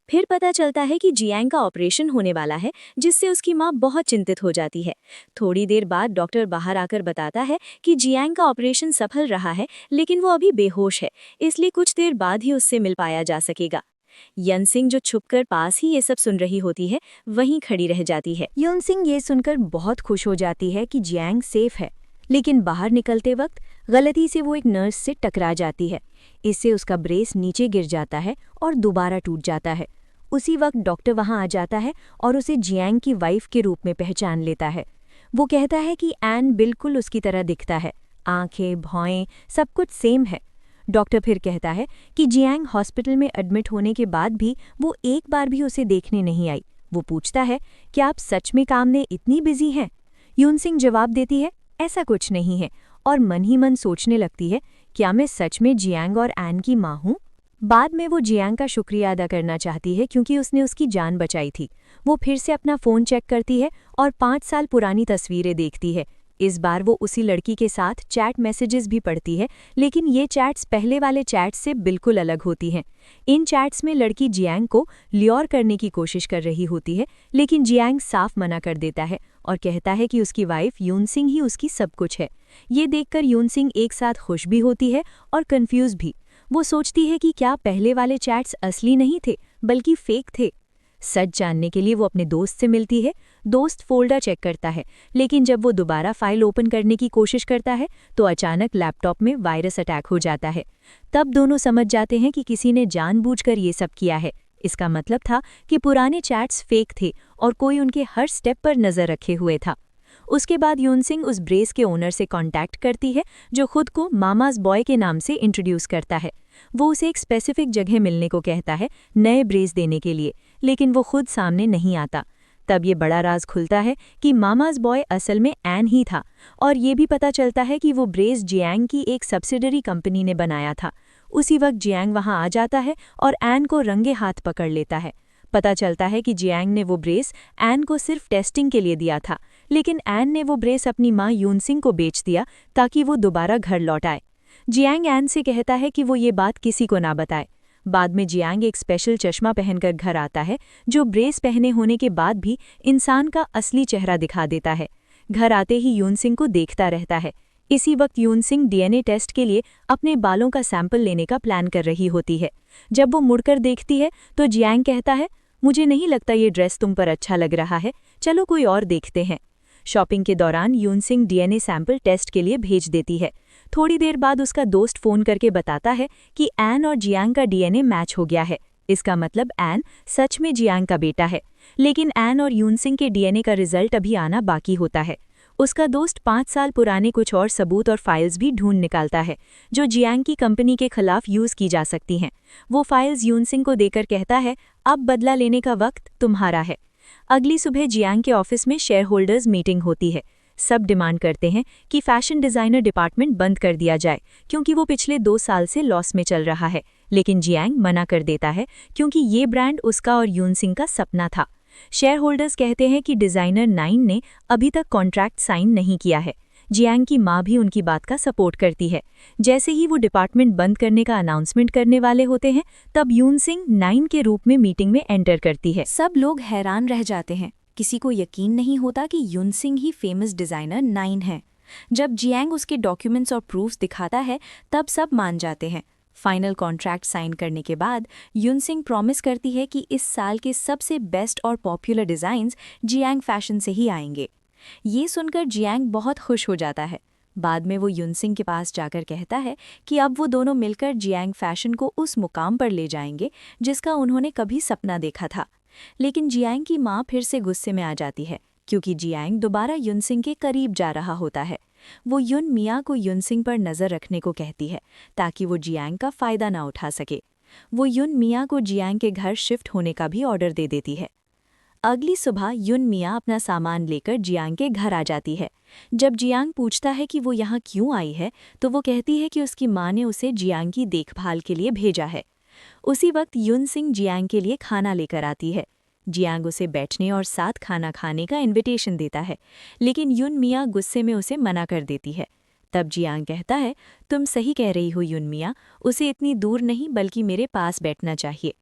फिर पता चलता है कि जियांग का ऑपरेशन होने वाला है, जिससे उसकी माँ बहुत चिंतित हो जाती है। थोड़ी देर बाद डॉक्टर बाहर आकर बताता है कि जियांग का ऑपरेशन सफल रहा है, लेकिन वो अभी बेहोश है, इसलिए कुछ देर बाद ही उससे मिल पाया जा सकेगा। यनसिंग जो छुपकर पास ही ये सब सुन रही होती है, वहीं खड़ी रह जाती है। यूनसिंग ये सुनकर बहुत खुश हो जाती है कि जियांग सेफ है, लेकिन बाहर निकलते वक्त गलती से वो एक नर्स से टकरा जाती है। इससे उसका ब्रेस नीचे गिर जाता है और दोबारा टूट जाता है। उसी वक्त डॉक्टर वहां आ जाता है और उसे जियांग की वाइफ के रूप में पहचान लेता है। वो कहता है कि एन बिल्कुल उसकी तरह दिखता है, आंखें, भौएं, सब कुछ सेम है। डॉक्टर फिर कहता है कि जियांग हॉस्पिटल में एडमिट होने के बाद भी वो एक बार भी उसे देखने नहीं आई। वो पूछता है, क्या आप सच में काम में इतनी बिजी हैं? यूनसिंग जवाब देती है, ऐसा कुछ नहीं है, और मन ही मन सोचने लगती है, क्या मैं सच में जियांग और एन की माँ हूँ? बाद में वो जियांग का शुक्रिया अदा करना चाहती है क्योंकि उसने उसकी जान बचाई थी। वो फिर से अपना फ़ोन चेक करती है और 5 साल पुरानी तस्वीरें देखती है। इस बार वो उसी लड़की के साथ चैट मैसेजेस भी पढ़ती है, लेकिन ये चैट्स पहले वाले चैट्स से बिल्कुल अलग होती हैं। इन चैट्स में लड़की जियांग को ल्योर करने की कोशिश कर रही होती है, लेकिन जियांग साफ मना कर देता है और कहता है कि उसकी वाइफ यूनसिंग ही उसकी सब कुछ है। ये देखकर यूनसिंग एक साथ खुश भी होती है और कंफ्यूज भी। वो सोचती है कि क्या पहले वाले चैट्स असली नहीं थे बल्कि फेक थे। सच जानने के लिए वो अपने दोस्त से मिलती है। दोस्त फोल्डर चेक करता है, लेकिन जब वो दोबारा फाइल ओपन करने की कोशिश करता है तो अचानक लैपटॉप में वायरस अटैक हो जाता है। तब दोनों समझ जाते हैं कि किसी ने जानबूझकर ये सब किया है। इसका मतलब था कि पुराने चैट्स फेक थे और कोई उनके हर स्टेप पर नज़र रखे हुए था। उसके बाद यूनसिंग उस ब्रेस के ओनर से कांटेक्ट करती है जो खुद को मामाज बॉय के नाम से इंट्रोड्यूस करता है। वो उसे एक स्पेसिफिक जगह मिलने को कहता है नए ब्रेस देने के लिए, लेकिन वो खुद सामने नहीं आता। तब ये बड़ा राज खुलता है कि मामाज बॉय असल में एन ही था, और ये भी पता चलता है कि वो ब्रेस जियांग की एक सब्सिडरी कंपनी ने बनाया था। उसी वक्त जियांग वहां आ जाता है और एन को रंगे हाथ पकड़ लेता है। पता चलता है कि जियांग ने वो ब्रेस एन को सिर्फ टेस्टिंग के लिए दिया था, लेकिन एन ने वो ब्रेस अपनी माँ यूनसिंग को बेच दिया ताकि वो दोबारा घर लौट आए। जियांग एन से कहता है कि वो ये बात किसी को ना बताए। बाद में जियांग एक स्पेशल चश्मा पहनकर घर आता है जो ब्रेस पहने होने के बाद भी इंसान का असली चेहरा दिखा देता है। घर आते ही यूनसिंग को देखता रहता है। इसी वक्त यूनसिंग डीएनए टेस्ट के लिए अपने बालों का सैंपल लेने का प्लान कर रही होती है। जब वो मुड़कर देखती है तो जियांग कहता है, मुझे नहीं लगता ये ड्रेस तुम पर अच्छा लग रहा है, चलो कोई और देखते हैं। शॉपिंग के दौरान यूनसिंग डीएनए सैंपल टेस्ट के लिए भेज देती है। थोड़ी देर बाद उसका दोस्त फ़ोन करके बताता है कि एन और जियांग का डीएनए मैच हो गया है। इसका मतलब एन सच में जियांग का बेटा है, लेकिन एन और यूनसिंग के डीएनए का रिजल्ट अभी आना बाकी होता है। उसका दोस्त 5 साल पुराने कुछ और सबूत और फाइल्स भी ढूंढ निकालता है जो जियांग की कंपनी के खिलाफ यूज़ की जा सकती हैं। वो फाइल्स यूनसिंग को देकर कहता है, अब बदला लेने का वक्त तुम्हारा है। अगली सुबह जियांग के ऑफिस में शेयर होल्डर्स मीटिंग होती है। सब डिमांड करते हैं कि फैशन डिज़ाइनर डिपार्टमेंट बंद कर दिया जाए क्योंकि वो पिछले 2 साल से लॉस में चल रहा है, लेकिन जियांग मना कर देता है क्योंकि ये ब्रांड उसका और यूनसिंग का सपना था। शेयर होल्डर्स कहते हैं कि डिज़ाइनर 9 ने अभी तक कॉन्ट्रैक्ट साइन नहीं किया है। जियांग की माँ भी उनकी बात का सपोर्ट करती है। जैसे ही वो डिपार्टमेंट बंद करने का अनाउंसमेंट करने वाले होते हैं, तब यूनसिंग 9 के रूप में मीटिंग में एंटर करती है। सब लोग हैरान रह जाते हैं। किसी को यकीन नहीं होता कि यूनसिंग ही फेमस डिज़ाइनर 9 है। जब जियांग उसके डॉक्यूमेंट्स और प्रूफ्स दिखाता है, तब सब मान जाते हैं। फाइनल कॉन्ट्रैक्ट साइन करने के बाद यूनसिंग प्रॉमिस करती है कि इस साल के सबसे बेस्ट और पॉपुलर डिज़ाइंस जियांग फैशन से ही आएंगे। ये सुनकर जियांग बहुत खुश हो जाता है। बाद में वो यूनसिंग के पास जाकर कहता है कि अब वो दोनों मिलकर जियांग फैशन को उस मुकाम पर ले जाएंगे जिसका उन्होंने कभी सपना देखा था। लेकिन जियांग की माँ फिर से गुस्से में आ जाती है क्योंकि जियांग दोबारा यूनसिंग के करीब जा रहा होता है। वो युन मिया को यूनसिंग पर नज़र रखने को कहती है ताकि वो जियांग का फ़ायदा ना उठा सके। वो युन मिया को जियांग के घर शिफ्ट होने का भी ऑर्डर दे देती है। अगली सुबह युन मिया अपना सामान लेकर जियांग के घर आ जाती है। जब जियांग पूछता है कि वो यहाँ क्यों आई है, तो वो कहती है कि उसकी माँ ने उसे जियांग की देखभाल के लिए भेजा है। उसी वक्त यूनसिंग जियांग के लिए खाना लेकर आती है। जियांग उसे बैठने और साथ खाना खाने का इनविटेशन देता है, लेकिन युन मिया गुस्से में उसे मना कर देती है। तब जियांग कहता है, तुम सही कह रही हो युन मिया, उसे इतनी दूर नहीं बल्कि मेरे पास बैठना चाहिए।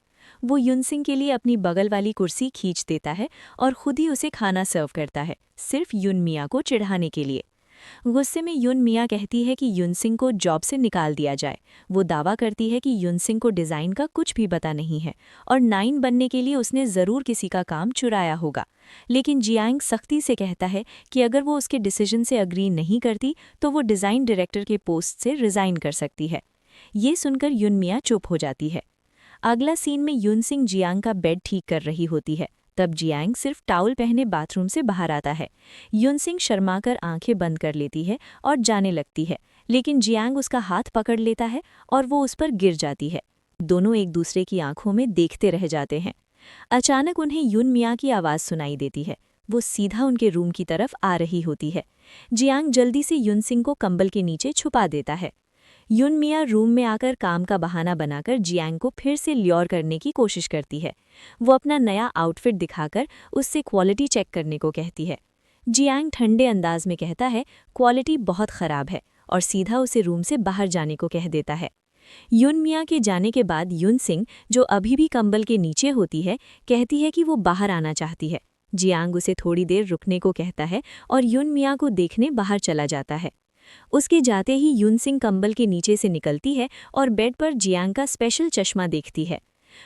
वो यूनसिंग के लिए अपनी बगल वाली कुर्सी खींच देता है और खुद ही उसे खाना सर्व करता है, सिर्फ युन मिया को चिढ़ाने के लिए। गुस्से में युन मिया कहती है कि यूनसिंग को जॉब से निकाल दिया जाए। वो दावा करती है कि यूनसिंग को डिज़ाइन का कुछ भी पता नहीं है और 9 बनने के लिए उसने ज़रूर किसी का काम चुराया होगा। लेकिन जियांग सख्ती से कहता है कि अगर वो उसके डिसीजन से अग्री नहीं करती तो वो डिज़ाइन डायरेक्टर के पोस्ट से रिज़ाइन कर सकती है। ये सुनकर युन मिया चुप हो जाती है। अगला सीन में युनसिंग जियांग का बेड ठीक कर रही होती है। तब जियांग सिर्फ टाउल पहने बाथरूम से बाहर आता है। युनसिंग शर्माकर आंखें बंद कर लेती है और जाने लगती है, लेकिन जियांग उसका हाथ पकड़ लेता है और वो उस पर गिर जाती है। दोनों एक दूसरे की आंखों में देखते रह जाते हैं। अचानक उन्हें युन मियाँ की आवाज़ सुनाई देती है। वो सीधा उनके रूम की तरफ आ रही होती है। जियांग जल्दी से युनसिंग को कंबल के नीचे छुपा देता है। युन मियाँ रूम में आकर काम का बहाना बनाकर जियांग को फिर से ल्योर करने की कोशिश करती है। वो अपना नया आउटफिट दिखाकर उससे क्वालिटी चेक करने को कहती है। जियांग ठंडे अंदाज में कहता है क्वालिटी बहुत ख़राब है और सीधा उसे रूम से बाहर जाने को कह देता है। युन मियाँ के जाने के बाद युनसिंग, जो अभी भी कंबल के नीचे होती है, कहती है कि वो बाहर आना चाहती है। जियांग उसे थोड़ी देर रुकने को कहता है और युन मियाँ को देखने बाहर चला जाता है। उसके जाते ही युनसिंग कंबल के नीचे से निकलती है और बेड पर जियांग का स्पेशल चश्मा देखती है।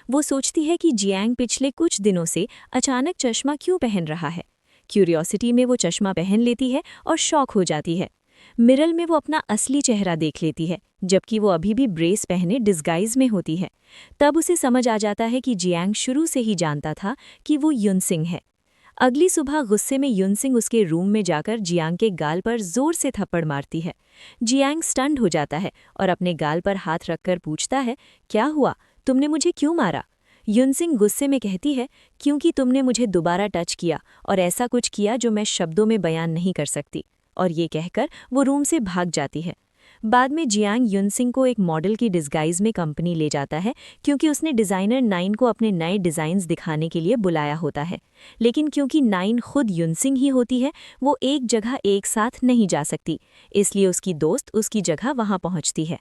वो सोचती है कि जियांग पिछले कुछ दिनों से अचानक चश्मा क्यों पहन रहा है। क्यूरियोसिटी में वो चश्मा पहन लेती है और शॉक हो जाती है। मिरर में वो अपना असली चेहरा देख लेती है, जबकि वो अभी भी ब्रेस पहने डिस्गाइज में होती है। तब उसे समझ आ जाता है कि जियांग शुरू से ही जानता था कि वो युनसिंग है। अगली सुबह गुस्से में युनसिंग उसके रूम में जाकर जियांग के गाल पर जोर से थप्पड़ मारती है। जियांग स्टन्ड हो जाता है और अपने गाल पर हाथ रखकर पूछता है, क्या हुआ, तुमने मुझे क्यों मारा? युनसिंग गुस्से में कहती है, क्योंकि तुमने मुझे दोबारा टच किया और ऐसा कुछ किया जो मैं शब्दों में बयान नहीं कर सकती। और ये कहकर वो रूम से भाग जाती है। बाद में जियांग युनसिंग को एक मॉडल की डिस्गाइज में कंपनी ले जाता है, क्योंकि उसने डिज़ाइनर नाइन को अपने नए डिज़ाइन्स दिखाने के लिए बुलाया होता है। लेकिन क्योंकि नाइन खुद युनसिंग ही होती है, वो एक जगह एक साथ नहीं जा सकती, इसलिए उसकी दोस्त उसकी जगह वहाँ पहुँचती है।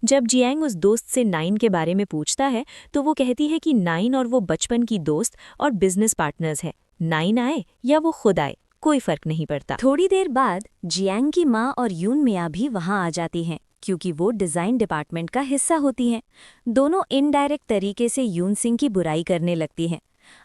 जब जियांग उस दोस्त से नाइन के बारे में पूछता है तो वो कहती है कि नाइन और वो बचपन की दोस्त और बिजनेस पार्टनर्स हैं। नाइन आए या वो खुद आए, कोई फर्क नहीं पड़ता। थोड़ी देर बाद जियांग की माँ और यून मियाँ भी वहाँ आ जाती हैं, क्योंकि वो डिज़ाइन डिपार्टमेंट का हिस्सा होती हैं। दोनों इनडायरेक्ट तरीके से युनसिंग की बुराई करने लगती हैं।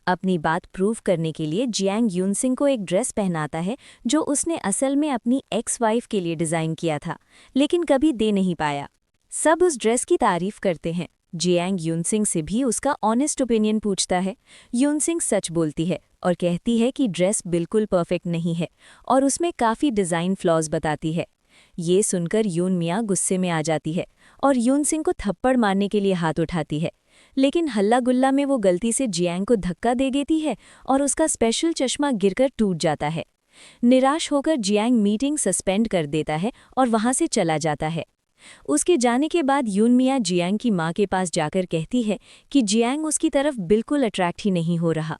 अपनी बात प्रूव करने के लिए जियांग युनसिंग को एक ड्रेस पहनाता है जो उसने असल में अपनी एक्स वाइफ के लिए डिज़ाइन किया था, लेकिन कभी दे नहीं पाया। सब उस ड्रेस की तारीफ करते हैं। जियांग युनसिंग से भी उसका ऑनेस्ट ओपिनियन पूछता है। युनसिंग सच बोलती है और कहती है कि ड्रेस बिल्कुल परफेक्ट नहीं है और उसमें काफ़ी डिज़ाइन फ्लॉज बताती है। ये सुनकर यून मियाँ गुस्से में आ जाती है और युनसिंग को थप्पड़ मारने के लिए हाथ उठाती है, लेकिन हल्ला गुल्ला में वो गलती से जियांग को धक्का दे देती है और उसका स्पेशल चश्मा गिरकर टूट जाता है। निराश होकर जियांग मीटिंग सस्पेंड कर देता है और वहाँ से चला जाता है। उसके जाने के बाद यून मियाँ जियांग की माँ के पास जाकर कहती है कि जियांग उसकी तरफ बिल्कुल अट्रैक्ट ही नहीं हो रहा।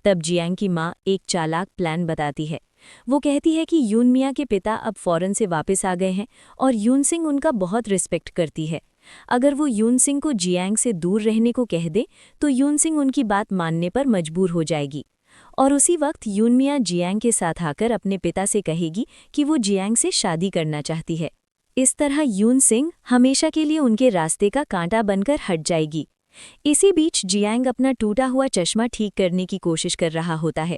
तब जियांग की माँ एक चालाक प्लान बताती है। वो कहती है कि यून मियाँ के पिता अब फॉरेन से वापस आ गए हैं और युनसिंग उनका बहुत रिस्पेक्ट करती है। अगर वो युनसिंग को जियांग से दूर रहने को कह दे तो युनसिंग उनकी बात मानने पर मजबूर हो जाएगी और उसी वक्त यून मियाँ जियांग के साथ आकर अपने पिता से कहेगी कि वो जियांग से शादी करना चाहती है। इस तरह युनसिंग हमेशा के लिए उनके रास्ते का कांटा बनकर हट जाएगी। इसी बीच जियांग अपना टूटा हुआ चश्मा ठीक करने की कोशिश कर रहा होता है।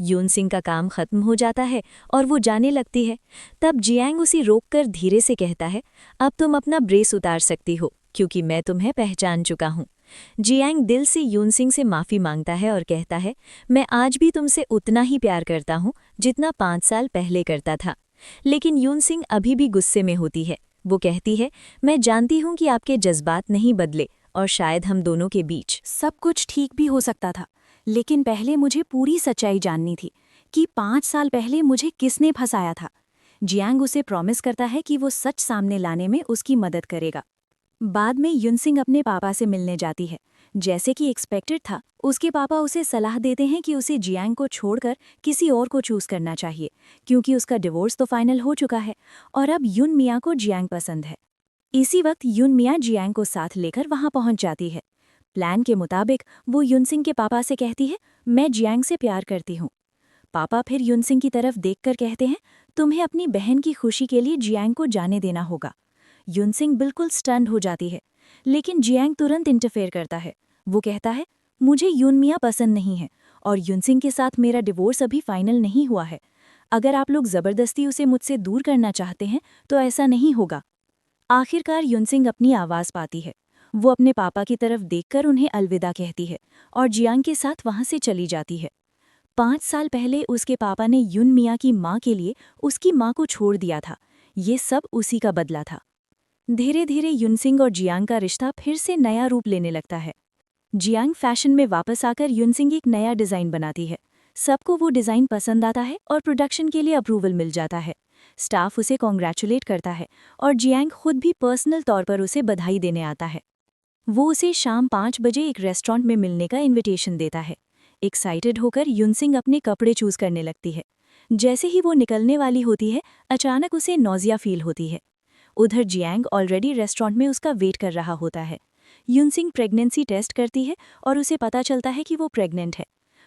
युनसिंग का काम खत्म हो जाता है और वो जाने लगती है। तब जियांग उसे रोककर धीरे से कहता है, अब तुम अपना ब्रेस उतार सकती हो, क्योंकि मैं तुम्हें पहचान चुका हूँ। जियांग दिल से युनसिंग से माफ़ी मांगता है और कहता है, मैं आज भी तुमसे उतना ही प्यार करता हूँ जितना 5 साल पहले करता था। लेकिन युनसिंग अभी भी गुस्से में होती है। वो कहती है, मैं जानती हूँ कि आपके जज्बात नहीं बदले और शायद हम दोनों के बीच सब कुछ ठीक भी हो सकता था, लेकिन पहले मुझे पूरी सच्चाई जाननी थी कि 5 साल पहले मुझे किसने फंसाया था। जियांग उसे प्रॉमिस करता है कि वो सच सामने लाने में उसकी मदद करेगा। बाद में युनसिंग अपने पापा से मिलने जाती है। जैसे कि एक्सपेक्टेड था, उसके पापा उसे सलाह देते हैं कि उसे जियांग को छोड़कर किसी और को चूज़ करना चाहिए, क्योंकि उसका डिवोर्स तो फाइनल हो चुका है और अब युन मियाँ को जियांग पसंद है। इसी वक्त युन मियाँ जियांग को साथ लेकर वहां पहुंच जाती है। प्लान के मुताबिक वो युनसिंग के पापा से कहती है, मैं जियांग से प्यार करती हूँ। पापा फिर युनसिंग की तरफ देखकर कहते हैं, तुम्हें अपनी बहन की खुशी के लिए जियांग को जाने देना होगा। युनसिंग बिल्कुल स्टन्ड हो जाती है, लेकिन जियांग तुरंत इंटरफेयर करता है। वो कहता है, मुझे युन मियाँ पसंद नहीं है और युनसिंग के साथ मेरा डिवोर्स अभी फाइनल नहीं हुआ है। अगर आप लोग ज़बरदस्ती उसे मुझसे दूर करना चाहते हैं तो ऐसा नहीं होगा। आखिरकार युनसिंग अपनी आवाज़ पाती है। वो अपने पापा की तरफ देखकर उन्हें अलविदा कहती है और जियांग के साथ वहां से चली जाती है। 5 साल पहले उसके पापा ने युन मिया की माँ के लिए उसकी माँ को छोड़ दिया था। ये सब उसी का बदला था। धीरे धीरे युनसिंग और जियांग का रिश्ता फिर से नया रूप लेने लगता है। जियांग फैशन में वापस आकर युनसिंग एक नया डिज़ाइन बनाती है। सबको वो डिज़ाइन पसंद आता है और प्रोडक्शन के लिए अप्रूवल मिल जाता है। स्टाफ उसे कॉन्ग्रेचुलेट करता है और जियांग खुद भी पर्सनल तौर पर उसे बधाई देने आता है। वो उसे शाम 5 बजे एक रेस्टोरेंट में मिलने का इनविटेशन देता है। एक्साइटेड होकर युनसिंग अपने कपड़े चूज करने लगती है। जैसे ही वो निकलने वाली होती है, अचानक उसे नौजिया फील होती है। उधर जियांग ऑलरेडी रेस्टोरेंट में उसका वेट कर रहा होता है। युनसिंग प्रेगनेंसी टेस्ट करती है और उसे पता चलता है कि वो प्रेग्नेंट है।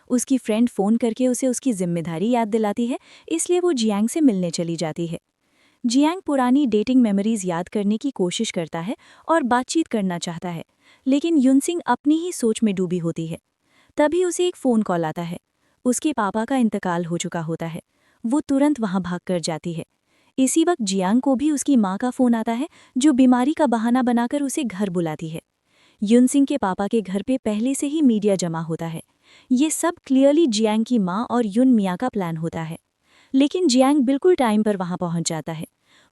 उसकी फ्रेंड फ़ोन करके उसे उसकी जिम्मेदारी याद दिलाती है, इसलिए वो जियांग से मिलने चली जाती है। जियांग पुरानी डेटिंग मेमोरीज याद करने की कोशिश करता है और बातचीत करना चाहता है, लेकिन युनसिंग अपनी ही सोच में डूबी होती है। तभी उसे एक फ़ोन कॉल आता है। उसके पापा का इंतकाल हो चुका होता है। वो तुरंत वहाँ भागकर जाती है। इसी वक्त जियांग को भी उसकी माँ का फ़ोन आता है, जो बीमारी का बहाना बनाकर उसे घर बुलाती है। युनसिंग के पापा के घर पे पहले से ही मीडिया जमा होता है। ये सब क्लियरली जियांग की माँ और युन मिया का प्लान होता है। लेकिन जियांग बिल्कुल टाइम पर वहाँ पहुँच जाता है।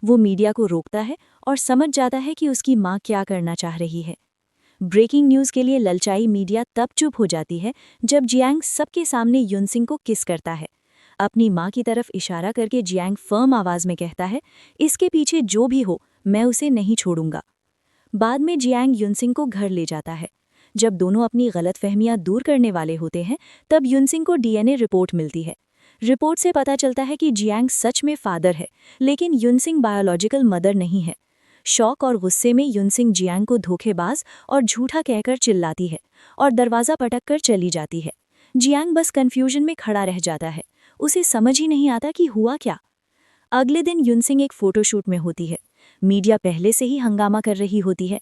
वो मीडिया को रोकता है और समझ जाता है कि उसकी माँ क्या करना चाह रही है। ब्रेकिंग न्यूज़ के लिए ललचाई मीडिया तब चुप हो जाती है जब जियांग सबके सामने युनसिंग को किस करता है। अपनी माँ की तरफ इशारा करके जियांग फर्म आवाज़ में कहता है, इसके पीछे जो भी हो, मैं उसे नहीं छोड़ूंगा। बाद में जियांग युनसिंग को घर ले जाता है। जब दोनों अपनी गलतफहमियां दूर करने वाले होते हैं, तब युनसिंग को डीएनए रिपोर्ट मिलती है। रिपोर्ट से पता चलता है कि जियांग सच में फादर है, लेकिन युनसिंग बायोलॉजिकल मदर नहीं है। शौक और गुस्से में युनसिंग जियांग को धोखेबाज और झूठा कहकर चिल्लाती है और दरवाज़ा पटककर चली जाती है। जियांग बस कन्फ्यूजन में खड़ा रह जाता है। उसे समझ ही नहीं आता कि हुआ क्या। अगले दिन युनसिंग एक फोटोशूट में होती है। मीडिया पहले से ही हंगामा कर रही होती है।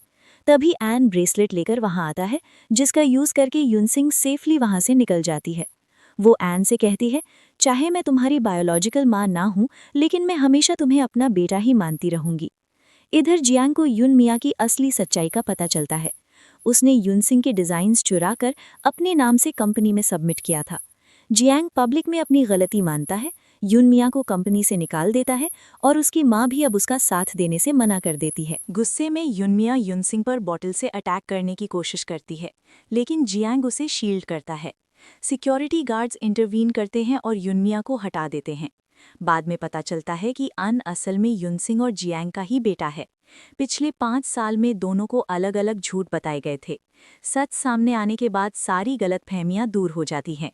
तभी एन ब्रेसलेट लेकर वहां आता है, जिसका यूज करके युनसिंग सेफली वहां से निकल जाती है। वो एन से कहती है, चाहे मैं तुम्हारी बायोलॉजिकल माँ ना हूं, लेकिन मैं हमेशा तुम्हें अपना बेटा ही मानती रहूंगी। इधर जियांग को युन मिया की असली सच्चाई का पता चलता है। उसने युनसिंग के डिज़ाइंस चुराकर अपने नाम से कंपनी में सबमिट किया था। जियांग पब्लिक में अपनी गलती मानता है, युन मिया को कंपनी से निकाल देता है और उसकी माँ भी अब उसका साथ देने से मना कर देती है। गुस्से में युन मिया युनसिंग पर बॉटल से अटैक करने की कोशिश करती है, लेकिन जियांग उसे शील्ड करता है। सिक्योरिटी गार्ड्स इंटरवीन करते हैं और युन मिया को हटा देते हैं। बाद में पता चलता है कि अन असल में युनसिंग और जियांग का ही बेटा है। पिछले 5 साल में दोनों को अलग अलग झूठ बताए गए थे। सच सामने आने के बाद सारी गलतफहमियां दूर हो जाती हैं।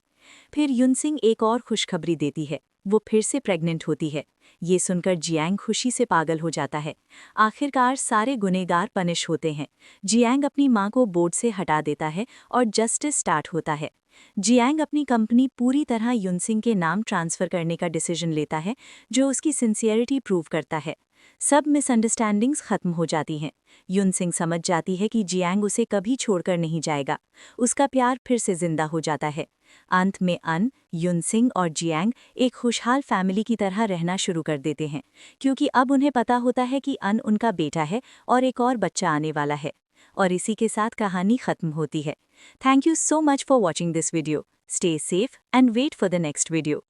फिर युनसिंग एक और खुशखबरी देती है, वो फिर से प्रेग्नेंट होती है। ये सुनकर जियांग खुशी से पागल हो जाता है। आखिरकार सारे गुनहगार पनिश होते हैं। जियांग अपनी मां को बोर्ड से हटा देता है और जस्टिस स्टार्ट होता है। जियांग अपनी कंपनी पूरी तरह युनसिंग के नाम ट्रांसफ़र करने का डिसीजन लेता है, जो उसकी सिंसियरिटी प्रूव करता है। सब मिसअंडरस्टैंडिंग्स खत्म हो जाती हैं। युनसिंग समझ जाती है कि जियांग उसे कभी छोड़कर नहीं जाएगा। उसका प्यार फिर से जिंदा हो जाता है। अंत में अन, युनसिंग और जियांग एक खुशहाल फैमिली की तरह रहना शुरू कर देते हैं, क्योंकि अब उन्हें पता होता है कि अन उनका बेटा है और एक और बच्चा आने वाला है। और इसी के साथ कहानी खत्म होती है। Thank you so much for watching this video. Stay safe and wait for the next video.